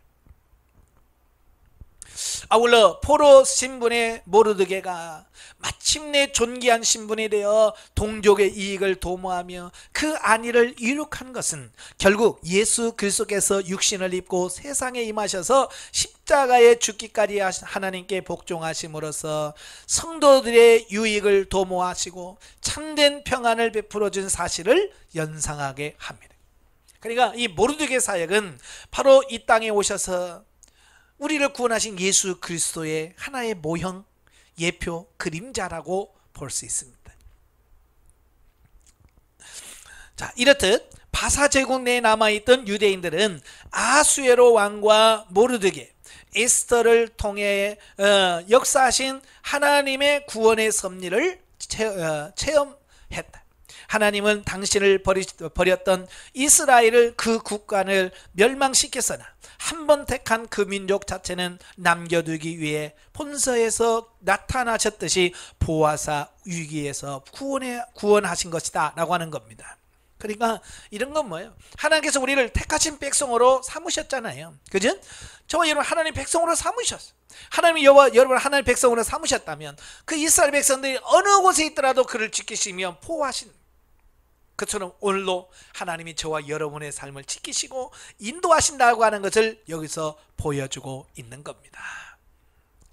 아울러 포로 신분의 모르드게가 마침내 존귀한 신분이 되어 동족의 이익을 도모하며 그 안위를 이룩한 것은 결국 예수 그리스도께서 육신을 입고 세상에 임하셔서 십자가에 죽기까지 하나님께 복종하심으로써 성도들의 유익을 도모하시고 참된 평안을 베풀어 준 사실을 연상하게 합니다. 그러니까 이 모르드게 사역은 바로 이 땅에 오셔서 우리를 구원하신 예수 그리스도의 하나의 모형, 예표, 그림자라고 볼 수 있습니다. 자, 이렇듯 바사 제국 내에 남아있던 유대인들은 아수에로 왕과 모르드게, 에스더를 통해 역사하신 하나님의 구원의 섭리를 체험했다. 하나님은 당신을 버렸던 이스라엘을, 그 국간을 멸망시켰으나 한 번 택한 그 민족 자체는 남겨두기 위해 본서에서 나타나셨듯이 보아사 위기에서 구원하신 것이다 라고 하는 겁니다. 그러니까 이런 건 뭐예요? 하나님께서 우리를 택하신 백성으로 삼으셨잖아요. 그죠? 저와 여러분 하나님 백성으로 삼으셨어요. 하나님이 여러분 하나님 백성으로 삼으셨다면 그 이스라엘 백성들이 어느 곳에 있더라도 그를 지키시며 보호하신, 그처럼 오늘도 하나님이 저와 여러분의 삶을 지키시고 인도하신다고 하는 것을 여기서 보여주고 있는 겁니다.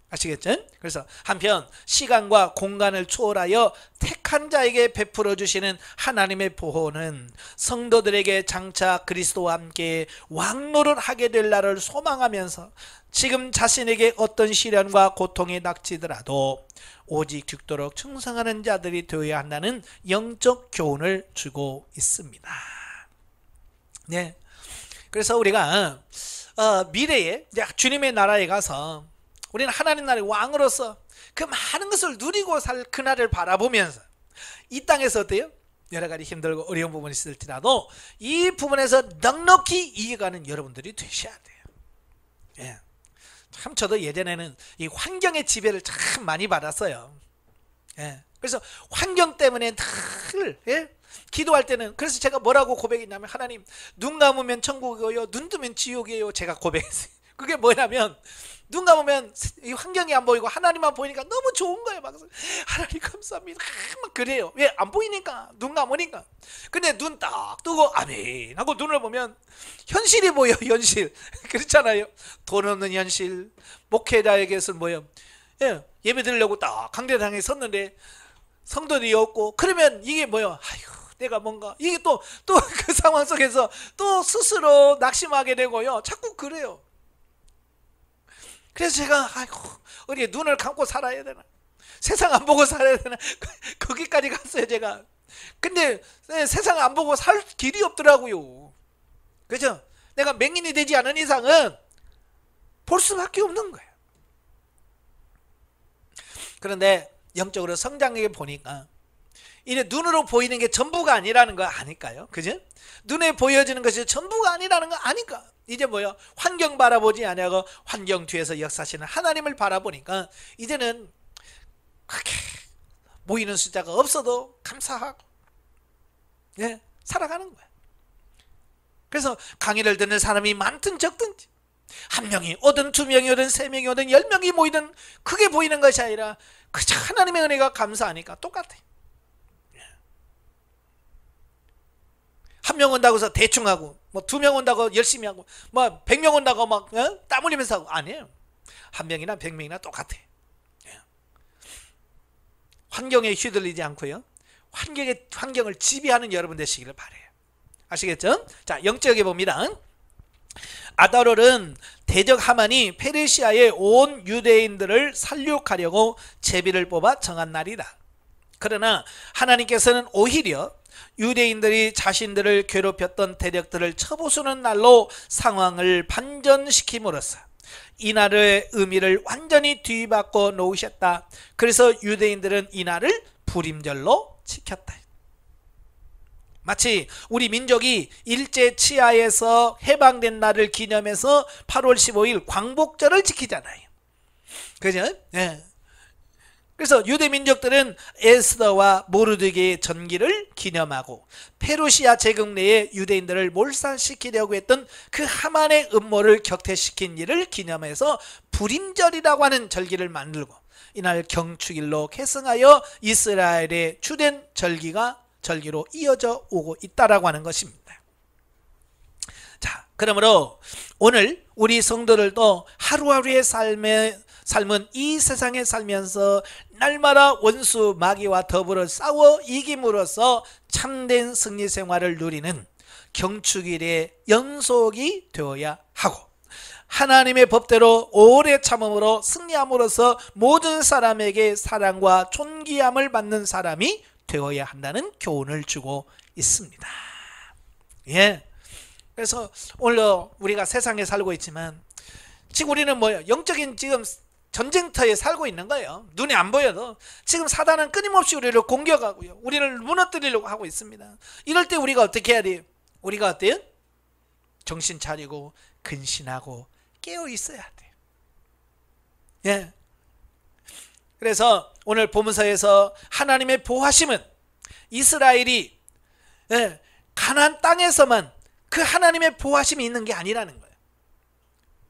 아시겠죠? 그래서 한편 시간과 공간을 초월하여 택한 자에게 베풀어 주시는 하나님의 보호는 성도들에게 장차 그리스도와 함께 왕노를 하게 될 날을 소망하면서 지금 자신에게 어떤 시련과 고통이 닥치더라도 오직 죽도록 충성하는 자들이 되어야 한다는 영적 교훈을 주고 있습니다. 네. 그래서 우리가 미래에 주님의 나라에 가서 우리는 하나님 나라의 왕으로서 그 많은 것을 누리고 살 그날을 바라보면서 이 땅에서 어때요? 여러 가지 힘들고 어려운 부분이 있을지라도 이 부분에서 넉넉히 이겨가는 여러분들이 되셔야 돼요. 예. 참 저도 예전에는 이 환경의 지배를 참 많이 받았어요. 예. 그래서 환경 때문에 늘 기도할 때는, 그래서 제가 뭐라고 고백했냐면, 하나님 눈 감으면 천국이에요, 눈 뜨면 지옥이에요. 제가 고백했어요. 그게 뭐냐면 눈 감으면 이 환경이 안 보이고 하나님만 보이니까 너무 좋은 거예요. 막 하나님 감사합니다. 막 그래요. 왜? 안 보이니까, 눈 감으니까. 근데 눈 딱 뜨고 아멘 하고 눈을 보면 현실이 보여. 현실. 그렇잖아요. 돈 없는 현실. 목회자에게서는 뭐예요? 예배 드리려고 딱 강대상에 섰는데 성도들이 없고, 그러면 이게 뭐예요? 아이고 내가 뭔가, 이게 또 그 상황 속에서 또 스스로 낙심하게 되고요. 자꾸 그래요. 그래서 제가 아이고 어디 눈을 감고 살아야 되나, 세상 안 보고 살아야 되나, 거기까지 갔어요 제가. 근데 세상 안 보고 살 길이 없더라고요. 그죠? 내가 맹인이 되지 않은 이상은 볼 수밖에 없는 거예요. 그런데 영적으로 성장하게 보니까 이제 눈으로 보이는 게 전부가 아니라는 거 아닐까요? 그죠? 눈에 보여지는 것이 전부가 아니라는 거 아니까 이제 뭐야? 환경 바라보지 아니하고 환경 뒤에서 역사하시는 하나님을 바라보니까 이제는 그렇게 모이는 숫자가 없어도 감사하고 살아가는 거야. 그래서 강의를 듣는 사람이 많든 적든지, 한 명이 오든 두 명이 오든 세 명이 오든 10명이 모이든 그게 보이는 것이 아니라 그저 하나님의 은혜가 감사하니까 똑같아. 한 명 온다고 해서 대충 하고, 뭐 2명 온다고 열심히 하고, 뭐 100명 온다고 막 땀 흘리면서 하고, 아니에요. 한 명이나 100명이나 똑같아. 환경에 휘둘리지 않고요, 환경을 지배하는 여러분 되시기를 바래요. 아시겠죠? 자, 영적에 봅니다. 아달월은 대적 하만이 페르시아의 온 유대인들을 살육하려고 제비를 뽑아 정한 날이다. 그러나 하나님께서는 오히려 유대인들이 자신들을 괴롭혔던 대적들을 쳐부수는 날로 상황을 반전시킴으로써 이 날의 의미를 완전히 뒤바꿔 놓으셨다. 그래서 유대인들은 이 날을 불임절로 지켰다. 마치 우리 민족이 일제 치하에서 해방된 날을 기념해서 8월 15일 광복절을 지키잖아요. 그죠? 그래서 유대 민족들은 에스더와 모르드게의 전기를 기념하고 페르시아 제국 내에 유대인들을 몰살시키려고 했던 그 하만의 음모를 격퇴시킨 일을 기념해서 불임절이라고 하는 절기를 만들고 이날 경축일로 계승하여 이스라엘의 주된 절기로 이어져 오고 있다라고 하는 것입니다. 자, 그러므로 오늘 우리 성도들도 하루하루의 삶은 이 세상에 살면서 날마다 원수 마귀와 더불어 싸워 이김으로써 참된 승리 생활을 누리는 경축일의 연속이 되어야 하고 하나님의 법대로 오래 참음으로 승리함으로써 모든 사람에게 사랑과 존귀함을 받는 사람이 되어야 한다는 교훈을 주고 있습니다. 예. 그래서 오늘 우리가 세상에 살고 있지만 지금 우리는 뭐예요? 영적인 지금 전쟁터에 살고 있는 거예요. 눈에 안 보여도 지금 사단은 끊임없이 우리를 공격하고요, 우리를 무너뜨리려고 하고 있습니다. 이럴 때 우리가 어떻게 해야 돼요? 우리가 어때요? 정신 차리고 근신하고 깨어 있어야 돼요. 예. 그래서 오늘 본문서에서 하나님의 보호하심은 이스라엘이 가나안 땅에서만 그 하나님의 보호하심이 있는 게 아니라는 거예요.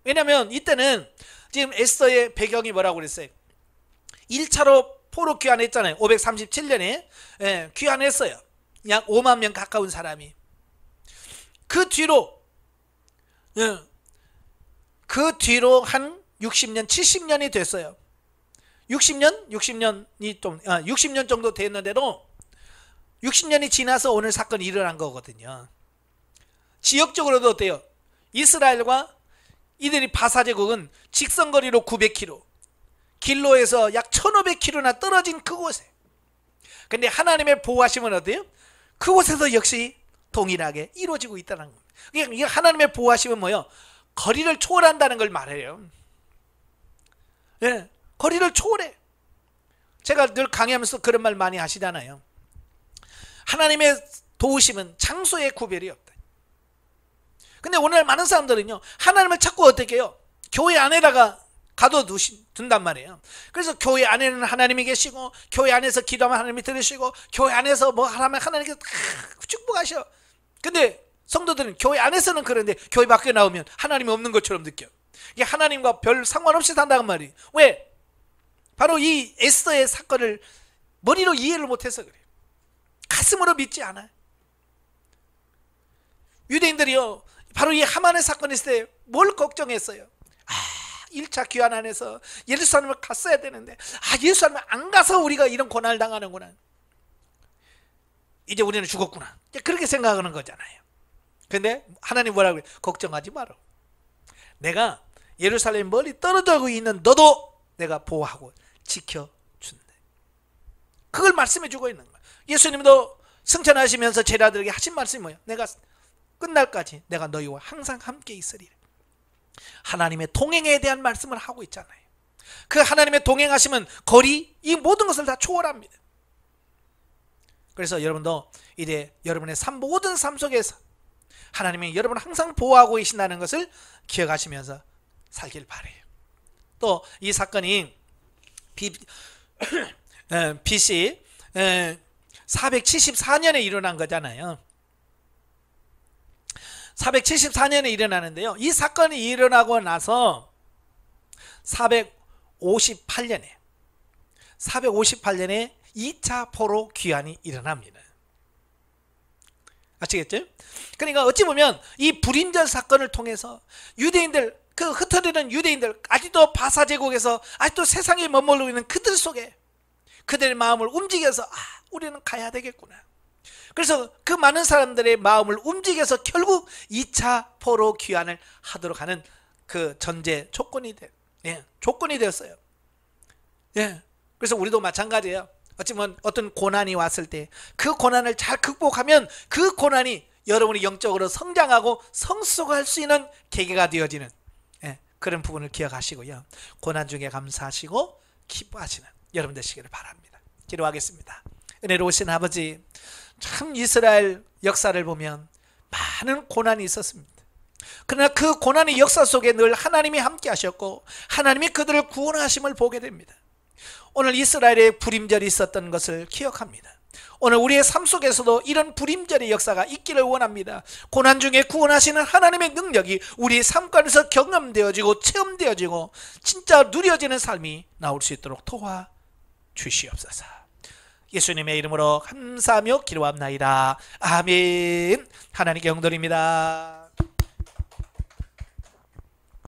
왜냐하면 이때는 지금 에스더의 배경이 뭐라고 그랬어요? 1차로 포로 귀환했잖아요. 537년에 귀환했어요. 약 5만 명 가까운 사람이. 그 뒤로 한 60년 70년이 됐어요. 60년 정도 됐는데도 60년이 지나서 오늘 사건이 일어난 거거든요. 지역적으로도 어때요? 이스라엘과 이들이 바사제국은 직선거리로 900km, 길로에서 약 1500km나 떨어진 그곳에. 근데 하나님의 보호하심은 어때요? 그곳에서 역시 동일하게 이루어지고 있다는 겁니다. 그러니까 하나님의 보호하심은 뭐예요? 거리를 초월한다는 걸 말해요. 예, 거리를 초월해. 제가 늘 강의하면서 그런 말 많이 하시잖아요. 하나님의 도우심은 장소의 구별이 없다. 근데 오늘 많은 사람들은요, 하나님을 자꾸 어떻게 해요? 교회 안에다가 가둬둔단 말이에요. 그래서 교회 안에는 하나님이 계시고, 교회 안에서 기도하면 하나님이 들으시고, 교회 안에서 뭐 하면 하나님께서 축복하셔. 근데 성도들은 교회 안에서는 그런데 교회 밖에 나오면 하나님이 없는 것처럼 느껴요. 이게 하나님과 별 상관없이 산다는 말이에요. 왜? 바로 이 에스더의 사건을 머리로 이해를 못해서 그래요. 가슴으로 믿지 않아요. 유대인들이요, 바로 이 하만의 사건이 있을 때 뭘 걱정했어요? 1차 귀환 안에서 예루살렘을 갔어야 되는데, 예루살렘을 안 가서 우리가 이런 고난을 당하는구나. 이제 우리는 죽었구나. 그렇게 생각하는 거잖아요. 근데 하나님 뭐라고 해요? 걱정하지 마라. 내가 예루살렘 멀리 떨어져 있는 너도 내가 보호하고 지켜준다. 그걸 말씀해 주고 있는 거예요. 예수님도 승천하시면서 제자들에게 하신 말씀이 뭐예요? 내가 끝날까지 내가 너희와 항상 함께 있으리라. 하나님의 동행에 대한 말씀을 하고 있잖아요. 그 하나님의 동행하심은 거리, 이 모든 것을 다 초월합니다. 그래서 여러분도 이제 여러분의 모든 삶 속에서 하나님이 여러분을 항상 보호하고 계신다는 것을 기억하시면서 살길 바래요. 또 이 사건이 BC 474년에 일어난 거잖아요. 474년에 일어나는데요, 이 사건이 일어나고 나서 458년에 2차 포로 귀환이 일어납니다. 아시겠죠? 그러니까 어찌 보면 이 불임절 사건을 통해서 유대인들, 그 흩어지는 유대인들, 아직도 바사 제국에서 아직도 세상에 머물고 있는 그들 속에 그들의 마음을 움직여서 우리는 가야 되겠구나. 그래서 그 많은 사람들의 마음을 움직여서 결국 2차 포로 귀환을 하도록 하는 그 전제 조건이 되었어요. 예. 그래서 우리도 마찬가지예요. 어찌보면 어떤 고난이 왔을 때 그 고난을 잘 극복하면 그 고난이 여러분이 영적으로 성장하고 성숙할 수 있는 계기가 되어지는 그런 부분을 기억하시고요. 고난 중에 감사하시고 기뻐하시는 여러분 되시기를 바랍니다. 기도하겠습니다. 은혜로우신 아버지, 참 이스라엘 역사를 보면 많은 고난이 있었습니다. 그러나 그 고난의 역사 속에 늘 하나님이 함께 하셨고 하나님이 그들을 구원하심을 보게 됩니다. 오늘 이스라엘의 불임절이 있었던 것을 기억합니다. 오늘 우리의 삶 속에서도 이런 불임절의 역사가 있기를 원합니다. 고난 중에 구원하시는 하나님의 능력이 우리의 삶가에서 경험되어지고 체험되어지고 진짜 누려지는 삶이 나올 수 있도록 도와주시옵소서. 예수님의 이름으로 감사하며 기도합나이다. 아멘. 하나님께 영광드립니다.